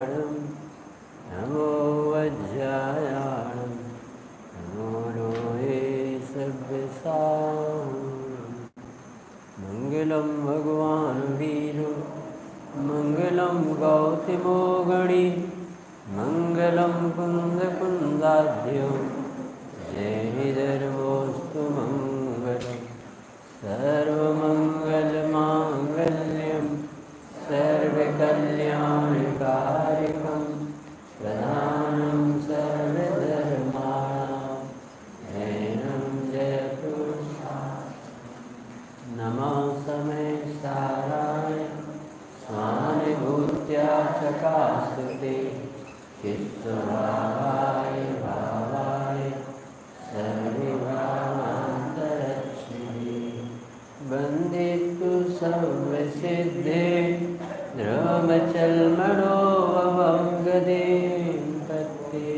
नमो वज्रायाणं नमो नोये सव्यसां मङ्गलं भगवान् वीरो मङ्गलं गौतमो गणी मङ्गलं कुन्दकुन्दाढ्यो जयनिधर्मोऽस्तु मङ्गलं सर्वमङ्गलमाङ्गल्यं सर्वकल्याणकारिकं प्रधानं सर्वधर्माणां जैनं जयतु नमः समय साराय स्वानुभूत्या चकास्तुते चित्तभावाय भावाय सर्वभावान्तरक्षिणे वन्दे तु सर्वसिद्धे ब्रह्मचर्मणोऽवगदे पत्ते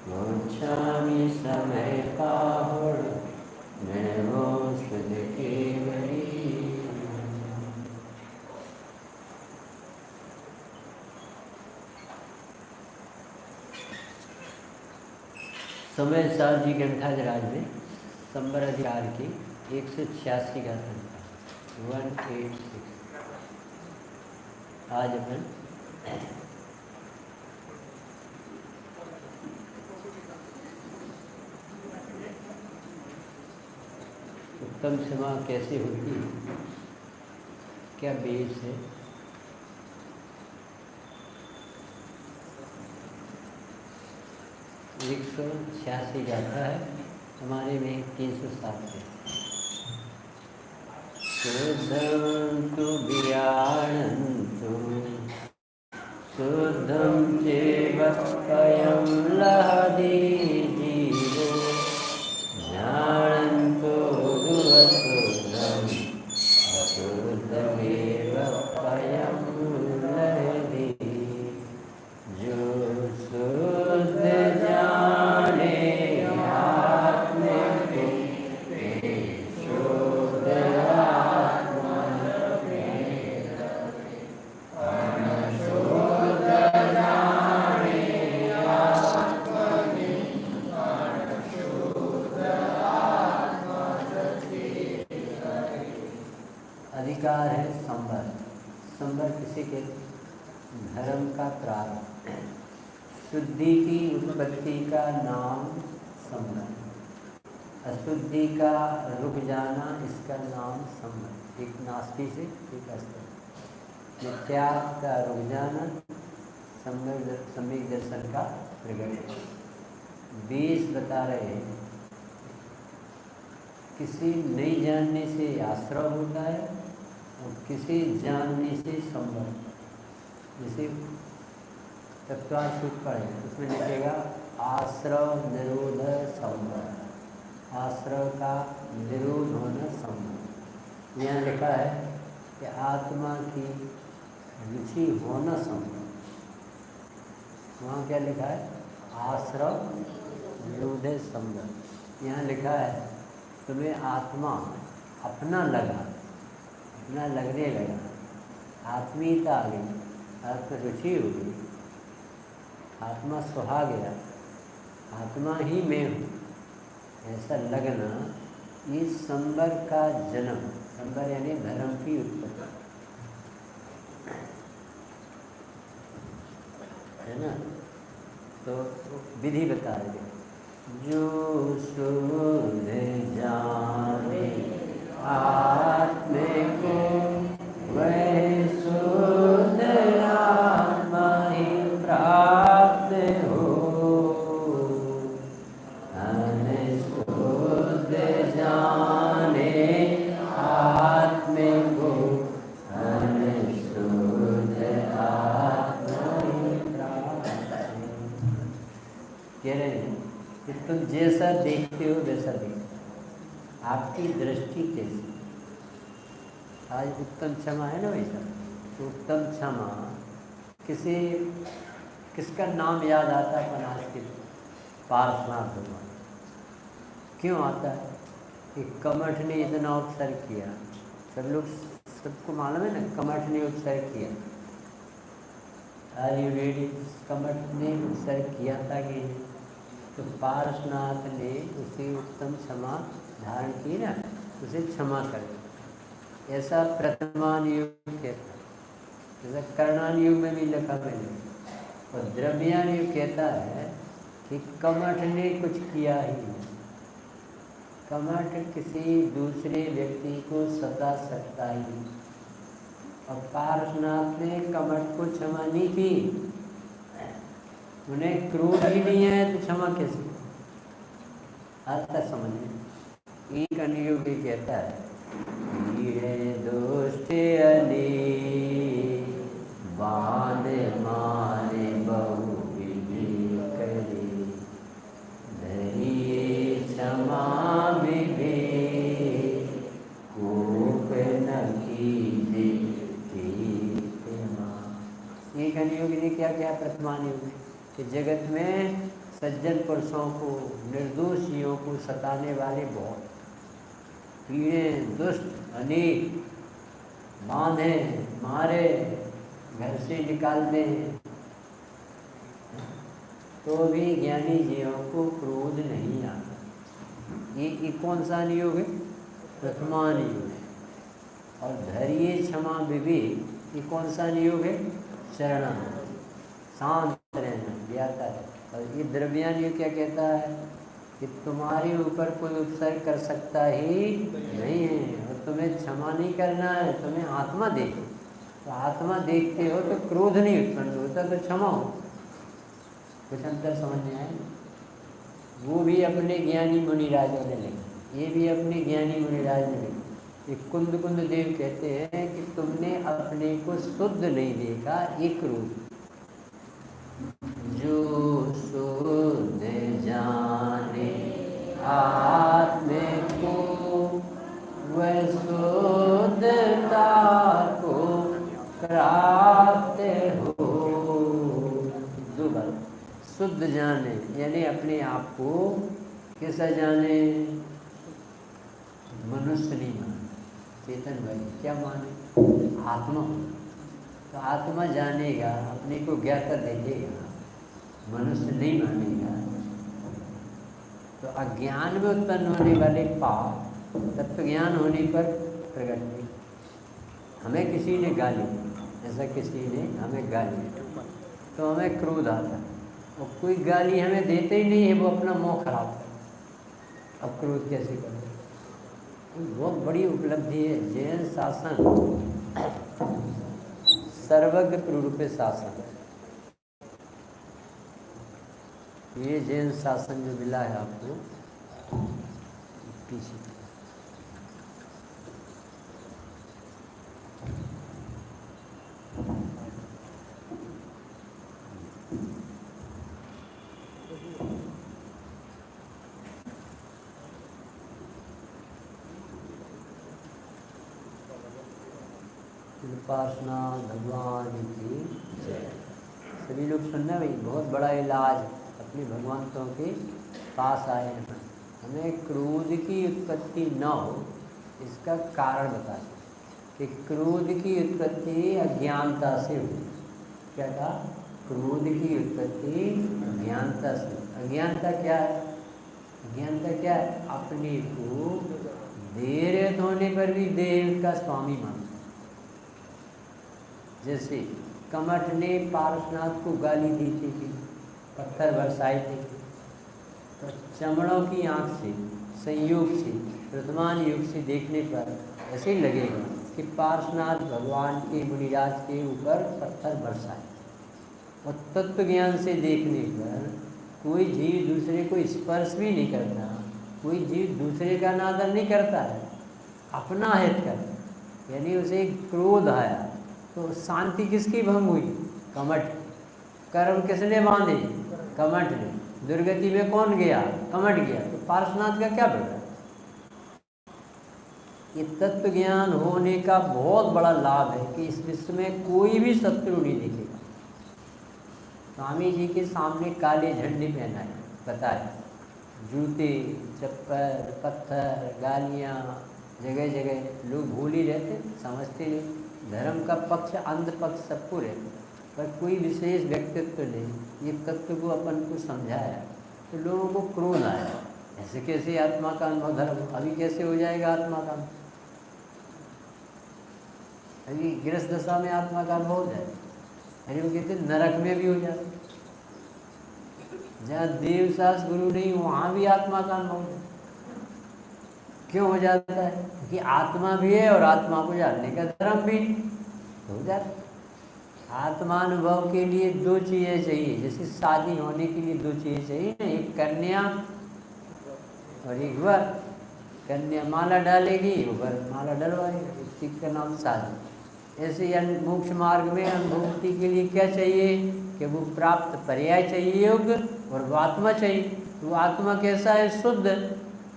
मोक्षामि समयपाहुर् नमो सुधकेवली। समय सार जी ग्रंथराज राज में संबर अधिकार की 186 गाथा 186। आज अपन उत्तम क्षमा कैसे होती है, क्या बेस है, 186 गाथा है, हमारे में 307 है। शुद्धं विराणन्तु शुद्धं चैव अयं लहदी जीवो जानन्तो दुःशुद्धम् अशुद्धमेव अयं लहदी। जो शुद्ध जाने आत्मा को शुद्ध आत्मा अनशुद्ध जाने आत्मा अनशुद्ध आत्मा। अधिकार है संबर। संबर किसे कहते? धर्म का प्रारंभ, शुद्धि की उत्पत्ति का नाम संबर, अशुद्धि का रुक जाना इसका नाम संबर। एक नास्ति से एक अस्त्र, मिथ्या का रुक जाना सम्यक दर्शन का प्रगट। 20 बता रहे हैं किसी नहीं जानने से आश्रय होता है और किसी जानने से संबर। जैसे तत्वार सूत्र पढ़े उसमें लिखेगा आश्रव निरोध संबर, आश्रव का निरोध होना संबर। यहाँ लिखा है कि आत्मा की रुचि होना संबर। वहाँ क्या लिखा है? आश्रव निरोध संबर। यहाँ लिखा है तुम्हें आत्मा अपना लगा, अपना लगने लगा, आत्मीयता आ गई, आत्म रुचि हो गई, आत्मा सुहा गया, आत्मा ही मैं हूँ, ऐसा लगना, ये संबर का जन्म। संबर यानी धर्म की उत्पत्ति है ना। तो विधि बता रहे जो शुद्ध जाने आत्मा को वह शुद्ध आत्मा ही प्राप्त हो। अनशुद्ध जाने आत्मा को अनशुद्ध आत्मा ही प्राप्त हो। कह रहे हैं कि तुम जैसा देखते हो वैसा देखो, आपकी दृष्टि कैसी। आज उत्तम क्षमा है ना वैसा, तो उत्तम क्षमा किसका नाम याद आता है? अपन आज के पार्श्वनाथ भगवान। क्यों आता है? कि कमठ ने इतना उपसर्ग किया, सब लोग सबको मालूम है ना, कमठ ने उपसर्ग किया। Are you ready? कमठ ने उत्सर्ग किया था कि नहीं? तो पार्श्वनाथ ने उसे उत्तम क्षमा धारण की ना, उसे क्षमा कर दिया। ऐसा प्रथमान युग कहता है, जैसा कर्णान युग में भी लिखा मैंने। और द्रव्यान युग कहता है कि कमठ ने कुछ किया ही नहीं। कमठ किसी दूसरे व्यक्ति को सता सकता ही नहीं। और पार्श्वनाथ ने कमठ को क्षमा नहीं की। उन्हें क्रोध ही नहीं है तो क्षमा कैसे? आज तक समझिए। एक अनुयोग भी कहता है, दोस्त अली बांध मारे बहु विधि करे, धरिए क्षमा विवेक कोप न कीजे ये कलियुग ने क्या क्या प्रतिमान युग कि जगत में सज्जन पुरुषों को, निर्दोषियों को सताने वाले बहुत पीड़े, दुष्ट अनेक, बांधे, मारे, घर से निकाल दे, तो भी ज्ञानी जीवों को क्रोध नहीं आता। ये कौन सा नियोग है? प्रथमान योग है। और धैर्य क्षमा विवेक ये कौन सा नियोग है? शरणा, शांत रहना, ज्ञाता है। और ये द्रव्यान योग क्या कहता है कि तुम्हारे ऊपर कोई उपसर्ग कर सकता ही नहीं है और तुम्हें क्षमा नहीं करना है, तुम्हें आत्मा देखो। तो आत्मा देखते हो तो क्रोध नहीं उत्पन्न होता, तो क्षमा हो। कुछ अंतर समझ में आए? वो भी अपने ज्ञानी मुनिराजों ने लिखा, ये भी अपने ज्ञानी मुनिराज ने लिखा। ये कुंद देव कहते हैं कि तुमने अपने को शुद्ध नहीं देखा, एक रूप जो शुद्ध जाने आत्म को वह शुद्धता को प्राप्त हो। दो बार शुद्ध जाने यानी अपने आप को कैसा जाने? मनुष्य नहीं माने। चेतन भाई क्या माने? आत्मा। तो आत्मा जानेगा, अपने को ज्ञाता देखेगा, मनुष्य नहीं मानेगा। तो अज्ञान में उत्पन्न होने वाले पाप तत्व ज्ञान होने पर प्रकट नहीं। हमें किसी ने गाली, ऐसा किसी ने हमें गाली तो हमें क्रोध आता, और कोई गाली हमें देते ही नहीं है, वो अपना मुँह खराब कर। अब क्रोध कैसे करें? बहुत बड़ी उपलब्धि है जैन शासन, सर्वज्ञ रूप शासन। ये जैन शासन जो मिला है आपको पीछे, उपासना भगवान की जय। सभी लोग सुनना भाई, बहुत बड़ा इलाज अपने भगवंतों के पास आए हैं। हमें क्रोध की उत्पत्ति न हो इसका कारण बताएं कि क्रोध की उत्पत्ति अज्ञानता से हुई। क्या कहा? क्रोध की उत्पत्ति अज्ञानता से। अज्ञानता क्या है? अज्ञानता क्या है? अपने को देर होने पर भी देह का स्वामी मानना। जैसे कमठ ने पार्श्वनाथ को गाली दी थी, पत्थर बरसाए थे, तो चमड़ों की आँख से संयोग से वर्तमान युग से देखने पर ऐसे ही लगेगा कि पार्श्वनाथ भगवान के मुनिराज के ऊपर पत्थर बरसाए। और तत्व ज्ञान से देखने पर कोई जीव दूसरे को स्पर्श भी नहीं करता, कोई जीव दूसरे का नादर नहीं करता है, अपना हित करता। यानी उसे क्रोध आया तो शांति किसकी भंग हुई? कमठ। कर्म किसने बांधे? कमठ ने। दुर्गति में कौन गया? कमठ गया। तो पार्श्वनाथ का क्या बेटा? ये तत्व ज्ञान होने का बहुत बड़ा लाभ है कि इस विश्व में कोई भी शत्रु नहीं दिखेगा। स्वामी जी के सामने काले झंडे पहनाए, बताए, जूते, चप्पल, पत्थर, गालियाँ, जगह जगह। लोग भूल ही रहते, समझते नहीं। धर्म का पक्ष, अंध पक्ष सबको रहता, पर कोई विशेष व्यक्तित्व नहीं, ये तत्व को अपन को समझाया तो लोगों को क्रोध आया, ऐसे कैसे आत्मा का अनुभव धर्म, अभी कैसे हो जाएगा आत्मा का, अभी गृहस्थ दशा में आत्मा का अनुभव हो जाए, अरे वो कहते नरक में भी हो जाता, जहाँ देव सास गुरु नहीं वहाँ भी आत्मा का अनुभव है। क्यों हो जाता है? क्योंकि आत्मा भी है और आत्मा को जानने का धर्म भी हो जाता है। आत्मानुभव के लिए दो चीज़ें चाहिए, जैसे शादी होने के लिए दो चीज़ें चाहिए ना, एक कन्या और एक वर। कन्या माला डालेगी, वर माला डलवाएगा, इस चीज का नाम शादी। ऐसे मोक्ष मार्ग में अनुभूति के लिए क्या चाहिए कि वो प्राप्त पर्याय चाहिए योग, और वो आत्मा चाहिए। तो आत्मा कैसा है? शुद्ध,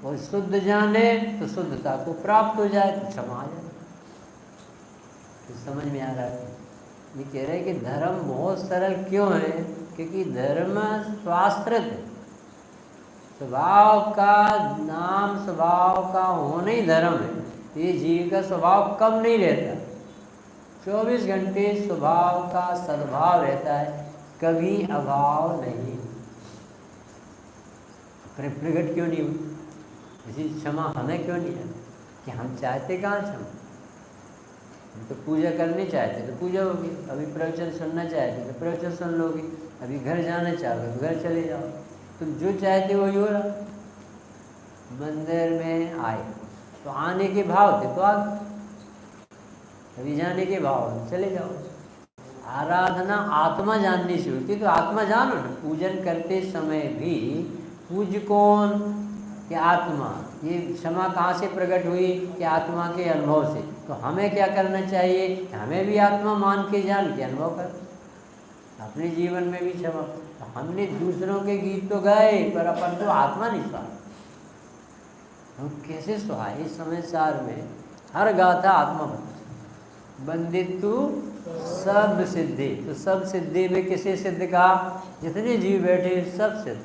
और शुद्ध जाने तो शुद्धता को प्राप्त हो जाए तो क्षमा आ जाए। तो समझ में आ रहा है? ये कह रहे हैं कि धर्म बहुत सरल क्यों है? क्योंकि धर्म स्वाश्रित है, स्वभाव का नाम, स्वभाव का होना ही धर्म है। ये जीव का स्वभाव कम नहीं रहता, 24 घंटे स्वभाव का सद्भाव रहता है, कभी अभाव नहीं। प्रकट क्यों नहीं हुई? इसी क्षमा हमें क्यों नहीं है कि हम चाहते कहाँ क्षमा? हम तो पूजा करनी चाहते तो पूजा होगी, अभी प्रवचन सुनना चाहते तो प्रवचन सुन लोगे, अभी घर जाना चाहोगे तो घर चले जाओ। तुम जो चाहते वही हो रहा। मंदिर में आए तो आने के भाव थे तो आ गए, अभी जाने के भाव चले जाओ। आराधना आत्मा जानने से होती, तो आत्मा जानो ना। पूजन करते समय भी पूज्य कौन? कि आत्मा। ये क्षमा कहाँ से प्रकट हुई? कि आत्मा के अनुभव से। तो हमें क्या करना चाहिए? हमें भी आत्मा मान के जान के अनुभव कर, अपने जीवन में भी क्षमा। तो हमने दूसरों के गीत तो गाए, पर अपन तो आत्मा नहीं सुहा। हम कैसे सुहा? इस समय सार में हर गाथा आत्मा बंदितु सब सिद्धि। तो सब सिद्धि में किसे सिद्ध कहा? जितने जीव बैठे सब सिद्ध।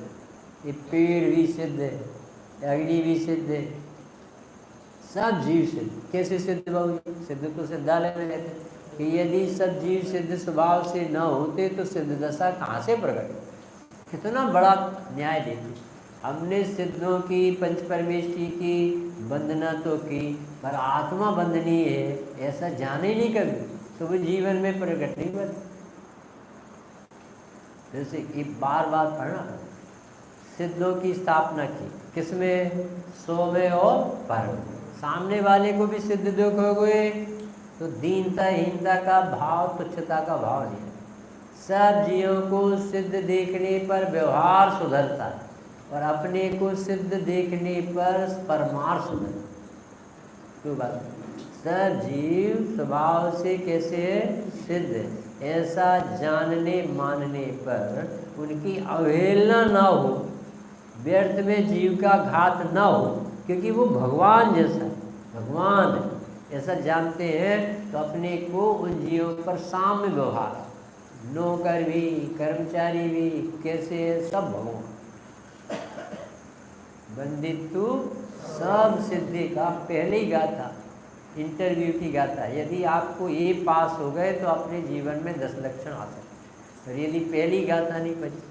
ये पेड़ भी सिद्ध है, अग्नि भी सिद्ध है, सब जीव सिद्ध। कैसे सिद्ध बाबू? सिद्ध तो सिद्धालय में रहते कि यदि सब जीव सिद्ध स्वभाव से न होते तो सिद्ध दशा कहाँ से प्रकट? कितना बड़ा न्याय देते। हमने सिद्धों की, पंच परमेष्ठी की वंदना तो की, पर आत्मा वंदनीय है ऐसा जाने नहीं कभी, तो वो जीवन में प्रकट नहीं हुआ। जैसे ये बार बार पढ़ना, सिद्धों की स्थापना की किसमें? सो में और पर। सामने वाले को भी सिद्ध देखोगे तो दीनता, हीनता का भाव, तुच्छता का भाव नहीं है। सब जीवों को सिद्ध देखने पर व्यवहार सुधरता है, और अपने को सिद्ध देखने पर परमार्थ सुधरता। क्यों बात? सब जीव स्वभाव से कैसे है? सिद्ध है। ऐसा जानने मानने पर उनकी अवहेलना ना हो, व्यर्थ में जीव का घात ना हो, क्योंकि वो भगवान जैसा, भगवान है ऐसा जानते हैं, तो अपने को उन जीवों पर साम्य व्यवहार, नौकर भी, कर्मचारी भी कैसे है? सब भगवान। बंदितु सब सिद्धि का पहले ही गाथा, इंटरव्यू की गाथा। यदि आपको ये पास हो गए तो अपने जीवन में 10 लक्षण आ सकते, और यदि पहली गाथा नहीं बची,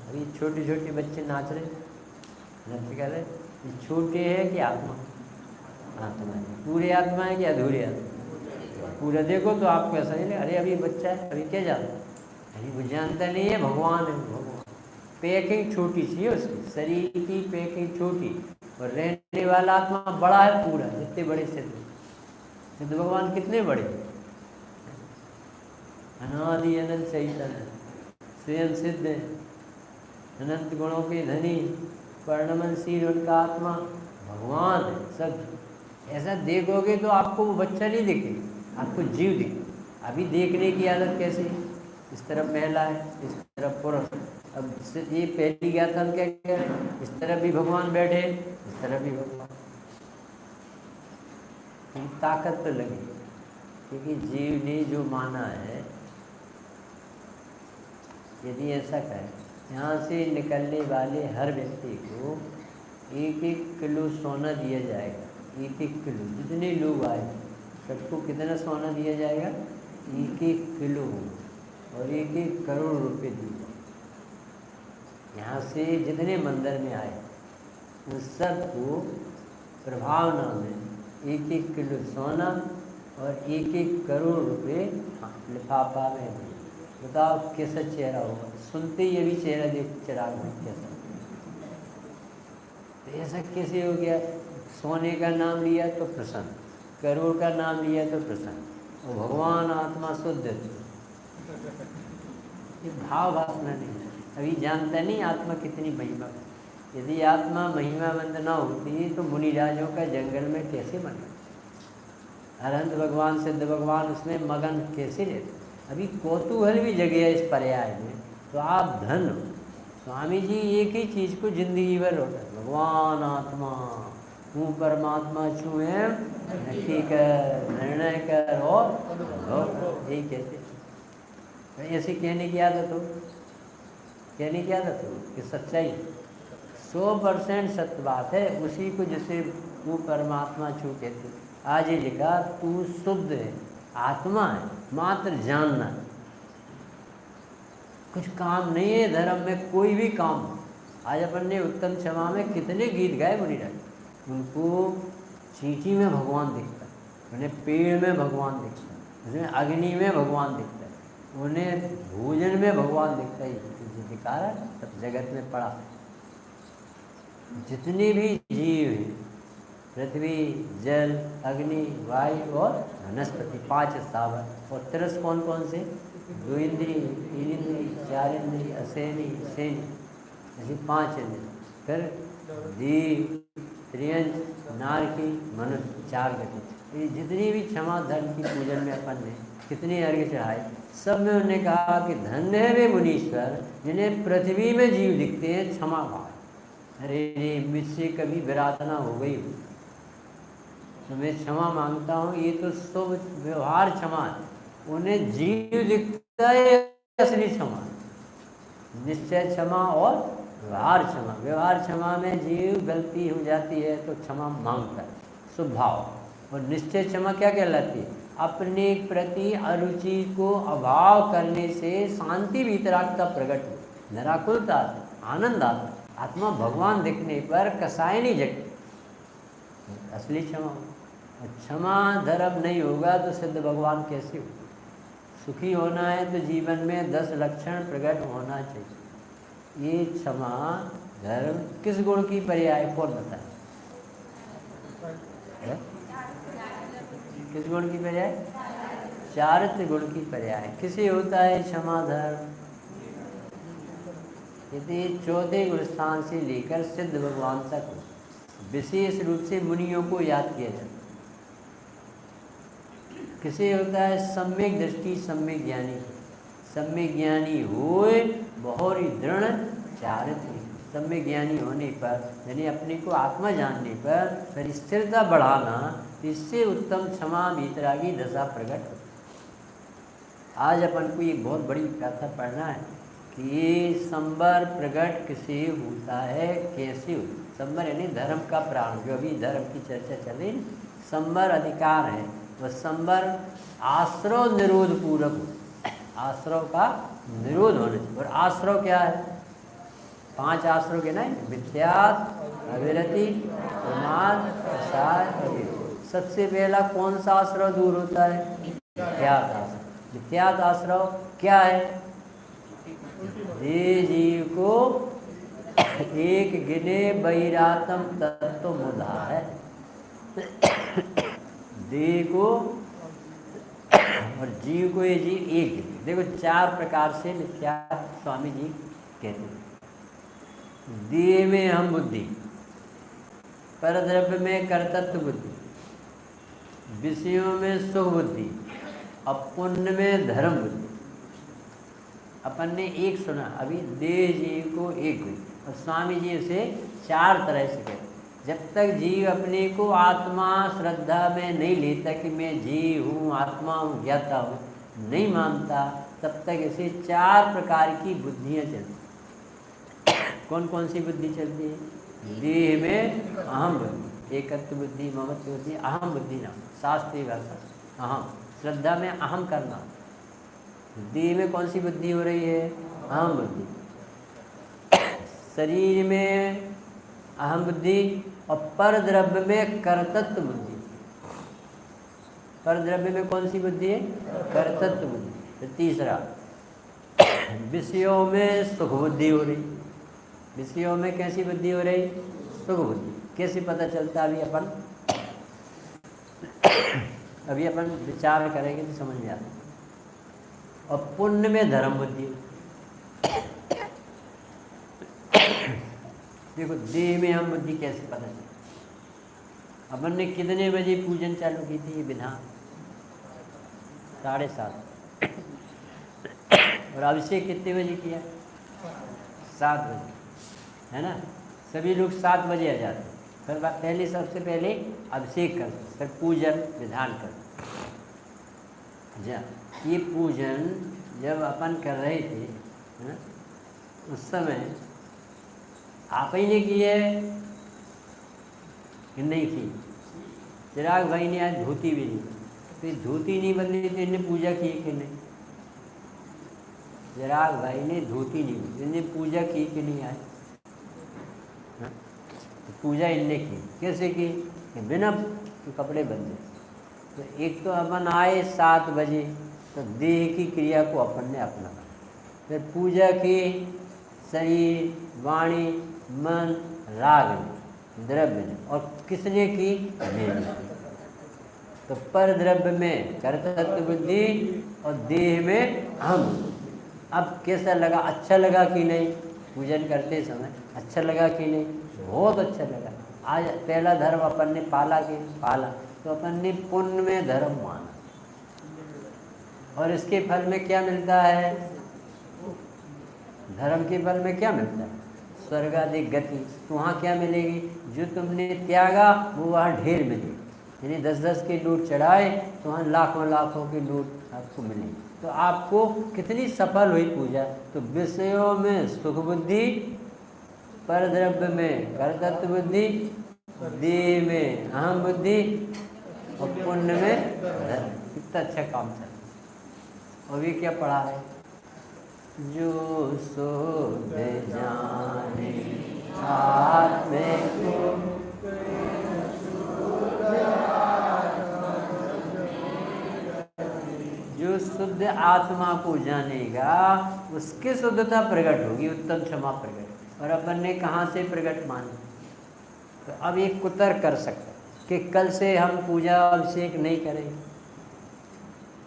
अभी छोटे छोटे बच्चे नाच रहे, नृत्य कर रहे, ये छोटे हैं कि आत्मा? आत्मा है। पूरे आत्मा है कि अधूरे आत्मा? पूरा देखो तो आपको ऐसा नहीं, अरे अभी बच्चा है, अभी क्या जानता? अरे वो जानता नहीं है, भगवान है। भगवान पैकिंग छोटी सी है उसकी, शरीर की पैकिंग छोटी, और रहने वाला आत्मा बड़ा है पूरा। जितने बड़े सिद्ध, सिद्ध भगवान कितने बड़े? अनादि अनंत चैतन्य, स्वयं सिद्ध, अनंत गुणों के धनी, वर्णमनशील उनका आत्मा, भगवान है सब। ऐसा देखोगे तो आपको वो बच्चा नहीं दिखे, आपको जीव दिखे। अभी देखने की आदत कैसी? इस तरफ महिला है, इस तरफ पुरुष। अब ये पहली गाथा हम क्या कह रहे हैं? इस तरफ भी भगवान बैठे, इस तरफ भी भगवान। ताकत तो लगी, क्योंकि जीव ने जो माना है, यदि ऐसा करें, यहाँ से निकलने वाले हर व्यक्ति को 1-1 किलो सोना दिया जाएगा। 1-1 किलो, जितने लोग आए सबको कितना सोना दिया जाएगा? 1-1 किलो। और 1-1 करोड़ रुपए दिए जाए। यहाँ से जितने मंदिर में आए उन सबको प्रभावना में 1-1 किलो सोना और 1-1 करोड़ रुपए लिफाफा में दिए। बताओ कैसा चेहरा होगा? सुनते ही अभी चेहरा देख चिराग में कैसा, तो ऐसा कैसे हो गया? सोने का नाम लिया तो प्रसन्न, करोड़ का नाम लिया तो प्रसन्न, और भगवान आत्मा शुद्ध है। ये भाव वासना नहीं है, अभी जानता नहीं आत्मा कितनी महिमा। यदि आत्मा महिमावंत ना होती तो मुनिराजों का जंगल में कैसे बना? अनंत भगवान सिद्ध भगवान उसमें मगन कैसे रहते? अभी कौतूहल भी जगे इस पर्याय में, तो आप धन हो। स्वामी जी एक ही चीज़ को जिंदगी भर होता है, भगवान आत्मा, तू परमात्मा छू है, नक्की कर, निर्णय कर और यही कहते। तो ऐसे कहने की आदत हो, कहने की आदत हो कि सच्चाई 100% सत्य बात है, उसी को जैसे तू परमात्मा छू कहते। आज ही लिखा तू शुद्ध है, आत्मा है, मात्र जानना है, कुछ काम नहीं है धर्म में, कोई भी काम। आज अपन ने उत्तम क्षमा में कितने गीत गाए मुनिराज, उनको चींटी में भगवान दिखता है, उन्हें पेड़ में भगवान दिखता है, उसमें अग्नि में भगवान दिखता है, उन्हें भोजन में भगवान दिखता है। दिखा रहा है सब जगत में पड़ा। जितने भी जीव हैं, पृथ्वी, जल, अग्नि, वायु और वनस्पति, 5 स्थावर, और तरस कौन कौन से? 2 इंद्रिय, 3 इंद्रिय, 4 इंद्रिय, असेनी, सेनी, ऐसे 5 इंद्रिय। फिर जीव, त्रियंज, नारकी, मनुष्य, 4 गति। ये जितनी भी क्षमा धर्म की पूजन में अपन ने कितने अर्घ्य चढ़ाए, सब में उन्होंने कहा कि धन्य है वे मुनीश्वर जिन्हें पृथ्वी में जीव दिखते हैं क्षमा भाव। अरे मुझसे कभी विराधना हो गई तो मैं क्षमा मांगता हूँ, ये तो शुभ व्यवहार क्षमा है। उन्हें जीव दिखता है असली क्षमा, निश्चय क्षमा और व्यवहार क्षमा। व्यवहार क्षमा में जीव गलती हो जाती है तो क्षमा मांगता है, शुभ भाव। और निश्चय क्षमा क्या कहलाती है? अपने प्रति अरुचि को अभाव करने से शांति वितराग का प्रकट हो, निराकुलता, आनंद आता, आत्मा भगवान दिखने पर कसाई नहीं जगती, असली क्षमा। क्षमा धर्म नहीं होगा तो सिद्ध भगवान कैसे हो? सुखी होना है तो जीवन में 10 लक्षण प्रकट होना चाहिए। ये क्षमा धर्म किस गुण की पर्याय कौन बताए? किस गुण की पर्याय? चारित्र गुण की पर्याय। किसे होता है क्षमा धर्म? यदि 14 गुण स्थान से लेकर सिद्ध भगवान तक विशेष रूप से मुनियों को याद किया जाता। किसे होता है? सम्यक दृष्टि, सम्यक ज्ञानी। सम्यक ज्ञानी होए बहुत ही दृढ़ चारित्र। सम्यक ज्ञानी होने पर यानी अपने को आत्मा जानने पर फिर स्थिरता बढ़ाना, इससे उत्तम क्षमा वितरागी दशा प्रकट। आज अपन को एक बहुत बड़ी कथा पढ़ना है कि ये संबर प्रकट किसे होता है, कैसे होता है। संबर यानी धर्म का प्राण, जो अभी धर्म की चर्चा चल रही, संबर अधिकार है। वह संबर आश्रव निरोध पूर्वक, आश्रव का निरोध होने चाहिए। और आश्रव क्या है? 5 आश्रव के ना, मिथ्यात, अविरति, प्रमाद, प्रसाद। सबसे पहला कौन सा आश्रव दूर होता है? मिथ्यात आश्रव। मिथ्यात आश्रव क्या है? ये जीव को एक गिने बैरातम तत्व मुधा है। देह को और जीव को, ये जीव एक। देखो 4 प्रकार से मिथ्या स्वामी जी कहते हैं। देह में हम बुद्धि, परद्रव्य में कर्तृत्व बुद्धि, विषयों में सुख बुद्धि, और पुण्य में धर्म बुद्धि। अपन ने एक सुना अभी, देह जीव को एक हुई, और स्वामी जी उसे 4 तरह से कहते। जब तक जीव अपने को आत्मा श्रद्धा में नहीं लेता कि मैं जीव हूँ, आत्मा हूँ, ज्ञाता हूँ, नहीं मानता, तब तक ऐसे 4 प्रकार की बुद्धियाँ चलती। कौन कौन सी बुद्धि चलती है? देह में अहम बुद्धि, एकत्व बुद्धि, ममत्व बुद्धि, अहम बुद्धि नाम शास्त्रीय भाषा। अहम, श्रद्धा में अहम करना, देह में कौन सी बुद्धि हो रही है? अहम बुद्धि। शरीर में अहम बुद्धि और पर द्रव्य में कर्तृत्व बुद्धि। पर द्रव्य में कौन सी बुद्धि है? कर्तृत्व बुद्धि। फिर तीसरा, विषयों में सुख बुद्धि हो रही। विषयों में कैसी बुद्धि हो रही? सुख बुद्धि। कैसे पता चलता? अभी अपन विचार करेंगे तो समझ में आता। और पुण्य में धर्म बुद्धि। देखो देह में हम बुद्धि कैसे पता चलती? अपन ने कितने बजे पूजन चालू की थी? ये विधान 7:30। और अभिषेक कितने बजे किया? 7 बजे, है ना? सभी लोग 7 बजे आ जाते। फिर पहले सबसे पहले अभिषेक करते, फिर पूजन विधान करते। ये पूजन जब अपन कर रहे थे, है ना, उस समय आप ही ने की है कि नहीं की? चिराग भाई ने आज धोती भी नहीं, तो धोती नहीं बदली तो इन्हें पूजा की कि नहीं? चिराग भाई ने धोती नहीं बदली, इन्हें पूजा की कि नहीं आज? तो पूजा इनने की। कैसे की? कि बिना कपड़े बदले। तो एक तो अपन आए 7 बजे, तो देह की क्रिया को अपन ने अपना, फिर पूजा की शरीर, वाणी, मन, राग ने, द्रव्य ने, और किसने की? मैंने। तो पर द्रव्य में कर्तृत्व बुद्धि और देह में हम। अब कैसा लगा? अच्छा लगा कि नहीं? पूजन करते समय अच्छा लगा कि नहीं? बहुत अच्छा लगा। आज पहला धर्म अपन ने पाला कि पाला, तो अपन ने पुण्य में धर्म माना। और इसके फल में क्या मिलता है? धर्म के फल में क्या मिलता है? स्वर्गाधिक गति। तो वहाँ क्या मिलेगी? जो तुमने त्यागा वो वहाँ ढेर मिलेगी। यानी 10-10 के नोट चढ़ाए तो वहाँ लाखों लाखों के नोट आपको मिलेंगे। तो आपको कितनी सफल हुई पूजा? तो विषयों में सुख बुद्धि, पर द्रव्य में कर्तृत्व बुद्धि, देह में अहम बुद्धि और पुण्य में धर्म। कितना अच्छा काम चल। और ये क्या पढ़ा है? जो शोध जाने आत्म को, जो शुद्ध आत्मा को जानेगा उसकी शुद्धता प्रकट होगी, उत्तम क्षमा प्रकट। और अपन ने कहाँ से प्रकट मानी? तो अब एक कुतर्क कर सकते कि कल से हम पूजा अभिषेक नहीं करेंगे।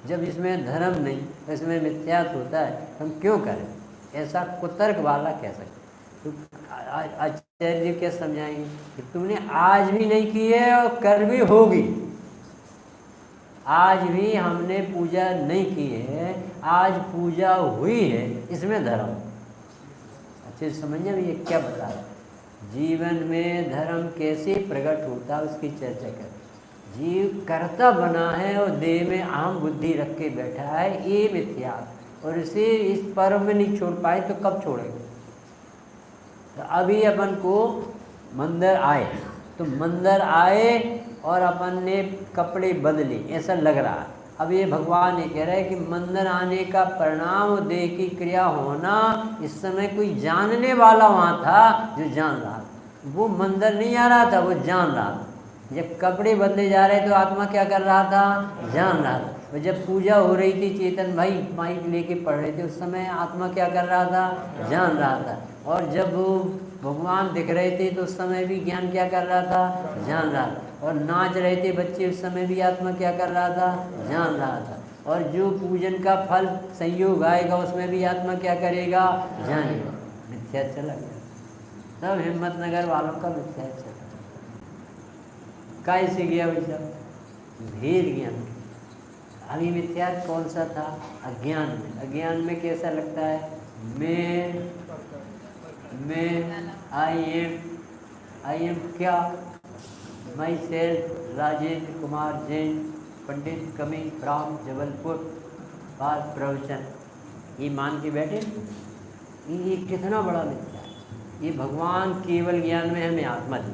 जब इसमें धर्म नहीं, इसमें मिथ्यात्व होता है, हम क्यों करें? ऐसा कुतर्क वाला कह सकते। तो आचार्य जी क्या समझाएंगे कि तुमने आज भी नहीं की है और कल भी होगी। आज भी हमने पूजा नहीं की है, आज पूजा हुई है, इसमें धर्म। अच्छे समझिए ये क्या बता रहा है? जीवन में धर्म कैसे प्रकट होता है उसकी चर्चा करें। जीव कर्ता बना है और देह में अहम बुद्धि रख के बैठा है, ये मिथ्या। और इसे इस पर्व में नहीं छोड़ पाए तो कब छोड़ेंगे? तो अभी अपन को मंदिर आए, तो मंदिर आए और अपन ने कपड़े बदले, ऐसा लग रहा है। अब ये भगवान ये कह रहे हैं कि मंदिर आने का परिणाम और देह की क्रिया होना, इस समय कोई जानने वाला वहाँ था जो जान रहा था। वो मंदिर नहीं आ रहा था, वो जान रहा था। जब कपड़े बदले जा रहे तो आत्मा क्या कर रहा था? जान रहा था। और जब पूजा हो रही थी, चेतन भाई माइक लेके पढ़ रहे थे, उस समय आत्मा क्या कर रहा था? जान रहा था। और जब भगवान दिख रहे थे तो उस समय भी ज्ञान क्या कर रहा था? जान रहा था। और नाच रहे थे बच्चे, उस समय भी आत्मा क्या कर रहा था? जान रहा था। और जो पूजन का फल संयोग आएगा उसमें भी आत्मा क्या करेगा? जानेगा। मिथ्या चला गया। सब हिम्मतनगर वालों का मिथ्या चला। कैसे गया भाई साहब? भेद ज्ञान। अभी मिथ्या कौन सा था? अज्ञान में। अज्ञान में कैसा लगता है? मैं आई एम क्या? My self Rajendra Kumar Jain, Pandit coming from Jabalpur for प्रवचन। ये मान के बैठे। ये कितना बड़ा मिथ्या है। ये भगवान केवल ज्ञान में हमें आत्मा दी,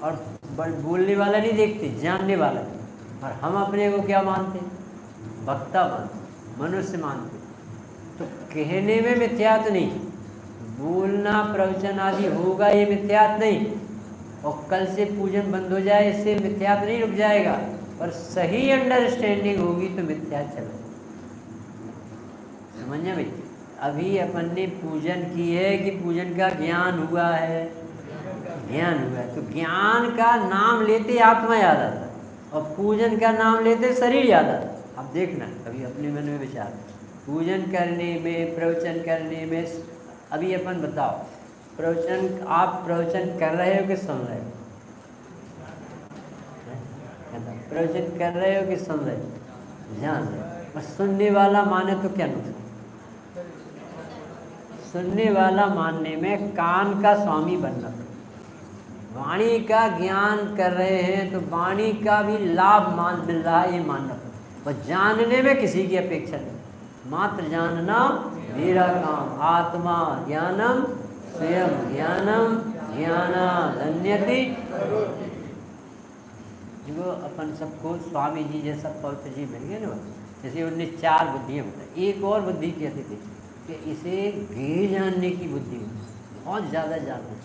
और बोलने वाला नहीं देखते, जानने वाला नहीं। और हम अपने को क्या मानते? वक्ता मानते, मनुष्य मानते। कहने में मिथ्यात्व नहीं, बोलना प्रवचन आदि होगा ये मिथ्यात्व नहीं, और कल से पूजन बंद हो जाए इससे मिथ्यात्व नहीं रुक जाएगा, और सही अंडरस्टैंडिंग होगी तो मिथ्या चले। समझे भाई? अभी अपन ने पूजन की है कि पूजन का ज्ञान हुआ है, ज्ञान हुआ है, तो ज्ञान का नाम लेते आत्मा याद आता है, और पूजन का नाम लेते शरीर याद आता है। अब देखना अभी अपने मन में विचार, पूजन करने में, प्रवचन करने में, अभी अपन बताओ प्रवचन, आप प्रवचन कर रहे हो कि सुन रहे हो? प्रवचन कर रहे हो कि सुन रहे हो? ध्यान रहे। और सुनने वाला माने तो क्या नुकसान? सुनने वाला मानने में कान का स्वामी बनना। वाणी का ज्ञान कर रहे हैं तो वाणी का भी लाभ मान मिल रहा है ये मानना। और जानने में किसी की अपेक्षा नहीं, मात्र जानना मेरा काम। आत्मा ज्ञानम स्वयं ज्ञानम ज्ञानादन्यति। जो अपन सबको स्वामी जी जैसा पवित्र जी मिल गए ना, जैसे उनने 4 बुद्धियाँ बताई। एक और बुद्धि कहती थी कि इसे गहरे जानने की बुद्धि, बहुत ज़्यादा जानना,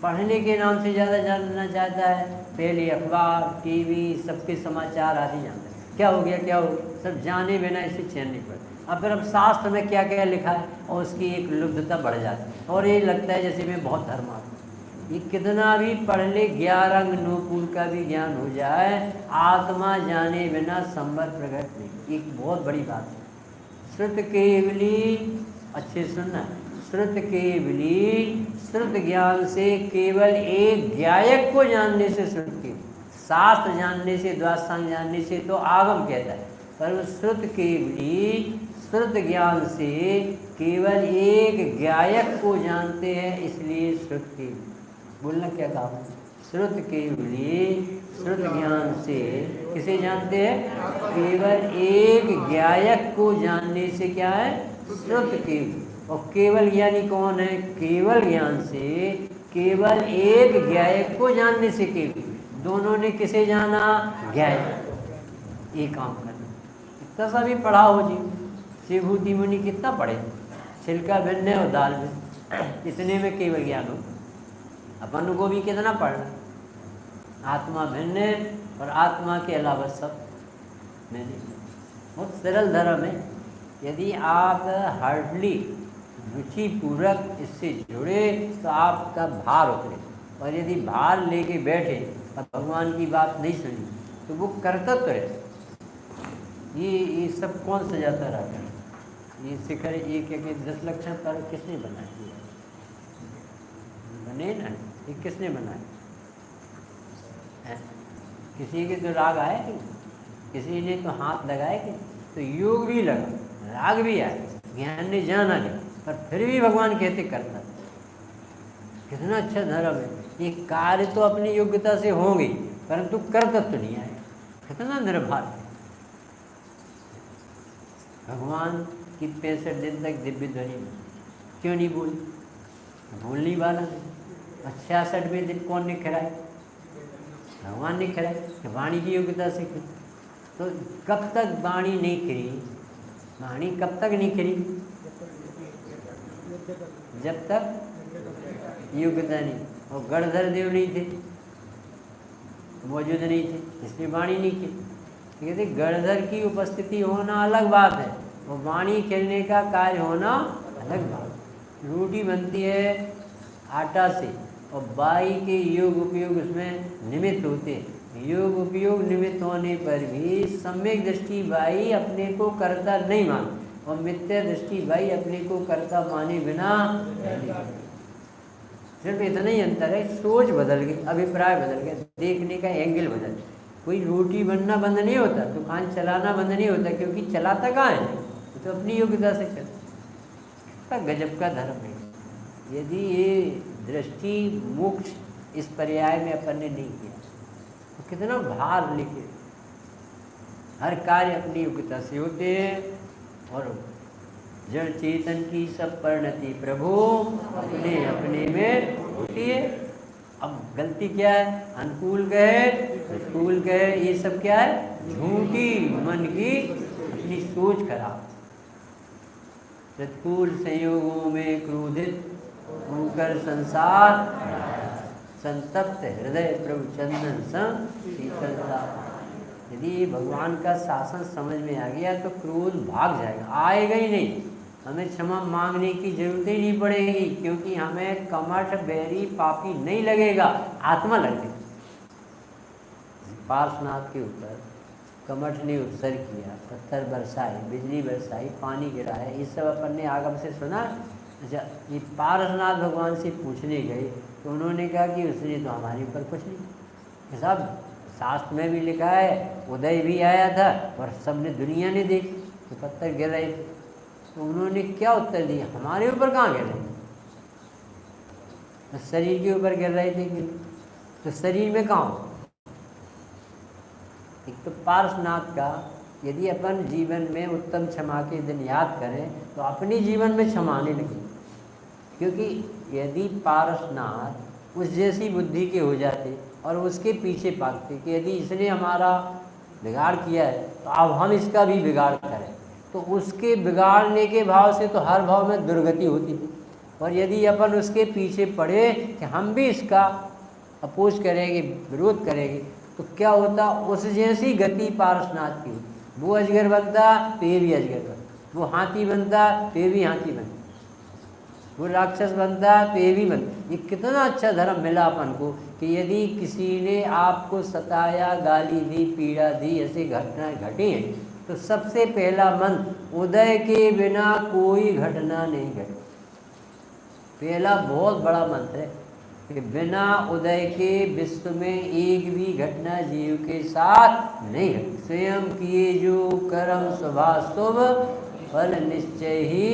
पढ़ने के नाम से ज़्यादा जानना चाहता है। पहले अखबार, टीवी, सबके समाचार आदि जानता है, क्या हो गया क्या हो गया, सब जाने बिना इसे चैन नहीं पड़ता। अब फिर अब शास्त्र में क्या क्या लिखा है, और उसकी एक लुब्धता बढ़ जाती है, और ये लगता है जैसे मैं बहुत धर्मात्मा। ये कितना भी पढ़ ले, 11 अंग नूपुर का भी ज्ञान हो जाए, आत्मा जाने बिना संबर प्रकट नहीं। एक बहुत बड़ी बात है। श्रुत केवली, अच्छे सुनना, श्रुत केवली, श्रुत ज्ञान से केवल एक ज्ञायक को जानने से श्रुत केवल, शास्त्र जानने से, द्वादशांग जानने से तो आगम कहता है, पर श्रुत केवली, श्रुत ज्ञान से केवल एक ज्ञायक को जानते हैं, इसलिए श्रुत केवली। बोलना क्या कहा? श्रुत केवली, श्रुत ज्ञान से किसे जानते हैं? केवल एक ज्ञायक को जानने से क्या है? श्रुत केवल। और केवल ज्ञानी कौन है? केवल ज्ञान से केवल एक ज्ञायक को जानने से केवल। दोनों ने किसे जाना? ज्ञायक। ये काम करना। इतना सा भी पढ़ा हो जी, शिवभूति मुनि कितना पढ़े, छिलका भिन्न और दाल भिन्न, इतने में केवल ज्ञान हो। अपन को भी कितना पढ़ना, आत्मा भिन्न और आत्मा के अलावा सब मैंने। बहुत सरल धर्म है। यदि आप हार्डली रुचि पूर्वक इससे जुड़े तो आपका भार उतरे, और यदि भार लेके बैठे और भगवान की बात नहीं सुनी तो वो कर्तव्य है। ये सब कौन सजाता रहता है? ये शिखर एक 10 लक्षण पर किसने बनाया? बने ना, ये किसने बनाया? किसी के तो राग आए कि किसी ने तो हाथ लगाए कि, तो योग भी लगा, राग भी आए, ज्ञान ने जाना नहीं, पर फिर भी भगवान कहते करता। कितना अच्छा धर्म है। ये कार्य तो अपनी योग्यता से होंगे, परंतु कर्तव्य तो नहीं आए। कितना निर्भर है। भगवान की 65 दिन तक दिव्य ध्वनि क्यों नहीं बोली? बोलने वाला नहीं। 66वें दिन कौन ने खिलाए? भगवान ने खिलाए। वाणी की योग्यता से खिली। तो कब तक वाणी नहीं खिली? वाणी कब तक नहीं खिली? जब तक योग्यता नहीं। और गणधर देव नहीं थे, मौजूद नहीं थे, इसलिए वाणी नहीं खिली। कहते गणधर की उपस्थिति होना अलग बात है, और वाणी खिलने का कार्य होना अलग बात। रोटी बनती है आटा से, और बाई के योग उपयोग उसमें निमित्त होते हैं। योग उपयोग निमित्त होने पर भी सम्यक दृष्टि बाई अपने को कर्ता नहीं मान, और मिथ्या दृष्टि बाई अपने को कर्ता माने बिना। सिर्फ इतना ही अंतर है, सोच बदल गई, अभिप्राय बदल गया, देखने का एंगल बदल गया। कोई रोटी बनना बंद नहीं होता, दुकान चलाना बंद नहीं होता, क्योंकि चलाता कहाँ है? तो अपनी योग्यता से चलता। गजब का धर्म है। यदि ये दृष्टि मोक्ष इस पर्याय में अपन ने नहीं किया तो कितना भार लेके। हर कार्य अपनी योग्यता से होते हैं, और जड़ चेतन की सब परिणति प्रभु अपने अपने में होती है। अब गलती क्या है? अनुकूल कहे प्रतिकूल कहे, ये सब क्या है? झूठी मन की अपनी सोच खराब। प्रतिकूल संयोगों में क्रोधित होकर संसार संतप्त हृदय प्रभु चंदन संग शीतलता। यदि भगवान का शासन समझ में आ गया तो क्रोध भाग जाएगा, आएगा ही नहीं। हमें क्षमा मांगने की जरूरत ही नहीं पड़ेगी, क्योंकि हमें कमठ बैरी पापी नहीं लगेगा, आत्मा लगेगा। पार्श्वनाथ के ऊपर कमठ ने उत्सर किया, पत्थर बरसाए, बिजली बरसाई, पानी गिरा है, ये सब अपन ने आगम से सुना। अच्छा, ये पार्श्वनाथ भगवान से पूछने गए तो उन्होंने कहा कि उसने तो हमारे ऊपर कुछ नहीं। साहब शास्त्र में भी लिखा है, उदय भी आया था और सबने दुनिया ने देखी तो पत्थर गिर रहे थे। तो उन्होंने क्या उत्तर दिया, हमारे ऊपर कहाँ गिर रहे थे, तो शरीर के ऊपर गिर रहे थे कि तो शरीर में कहाँ। एक तो पार्श्वनाथ का यदि अपन जीवन में उत्तम क्षमा के दिन याद करें तो अपने जीवन में क्षमा आने लगे, क्योंकि यदि पार्श्वनाथ उस जैसी बुद्धि के हो जाते और उसके पीछे भागते कि यदि इसने हमारा बिगाड़ किया है तो अब हम इसका भी बिगाड़ करें, तो उसके बिगाड़ने के भाव से तो हर भाव में दुर्गति होती थी। और यदि अपन उसके पीछे पड़े कि हम भी इसका अपोज करेंगे, विरोध करेंगे, तो क्या होता, उस जैसी गति पार्श्वनाथ की। वो अजगर बनता तो ये भी अजगर बनता, वो हाथी बनता तो ये भी हाथी बनता, वो राक्षस बनता तो ये भी बनता। ये कितना अच्छा धर्म मिला अपन को कि यदि किसी ने आपको सताया, गाली दी, पीड़ा दी, ऐसी घटनाएं घटी हैं तो सबसे पहला मंत्र, उदय के बिना कोई घटना नहीं घटी। पहला बहुत बड़ा मंत्र है कि बिना उदय के विश्व में एक भी घटना जीव के साथ नहीं है। स्वयं किए जो कर्म शुभाशुभ फल निश्चय ही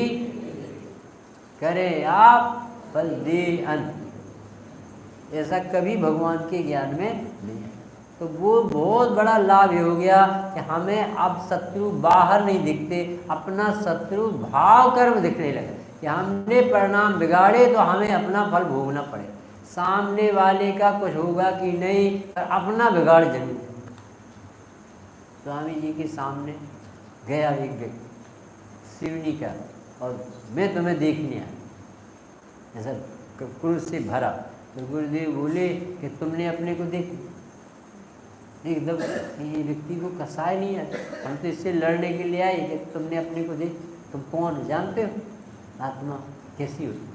करे आप, फल दे अंत। ऐसा कभी भगवान के ज्ञान में नहीं है। तो वो बहुत बड़ा लाभ हो गया कि हमें अब शत्रु बाहर नहीं दिखते, अपना शत्रु भाव कर्म दिखने लगे कि हमने परिणाम बिगाड़े तो हमें अपना फल भोगना पड़े। सामने वाले का कुछ होगा कि नहीं, पर अपना बिगाड़ जरूर। स्वामी जी के सामने गया एक व्यक्ति शिवनी का, और मैं तुम्हें देखने आया, ऐसा क्रोध से भरा। तो गुरुदेव बोले कि तुमने अपने को देख, एकदम ये व्यक्ति को कसाय नहीं है, हम तो इससे लड़ने के लिए आए कि तुमने अपने को देख, तुम कौन हो, जानते हो आत्मा कैसी होती।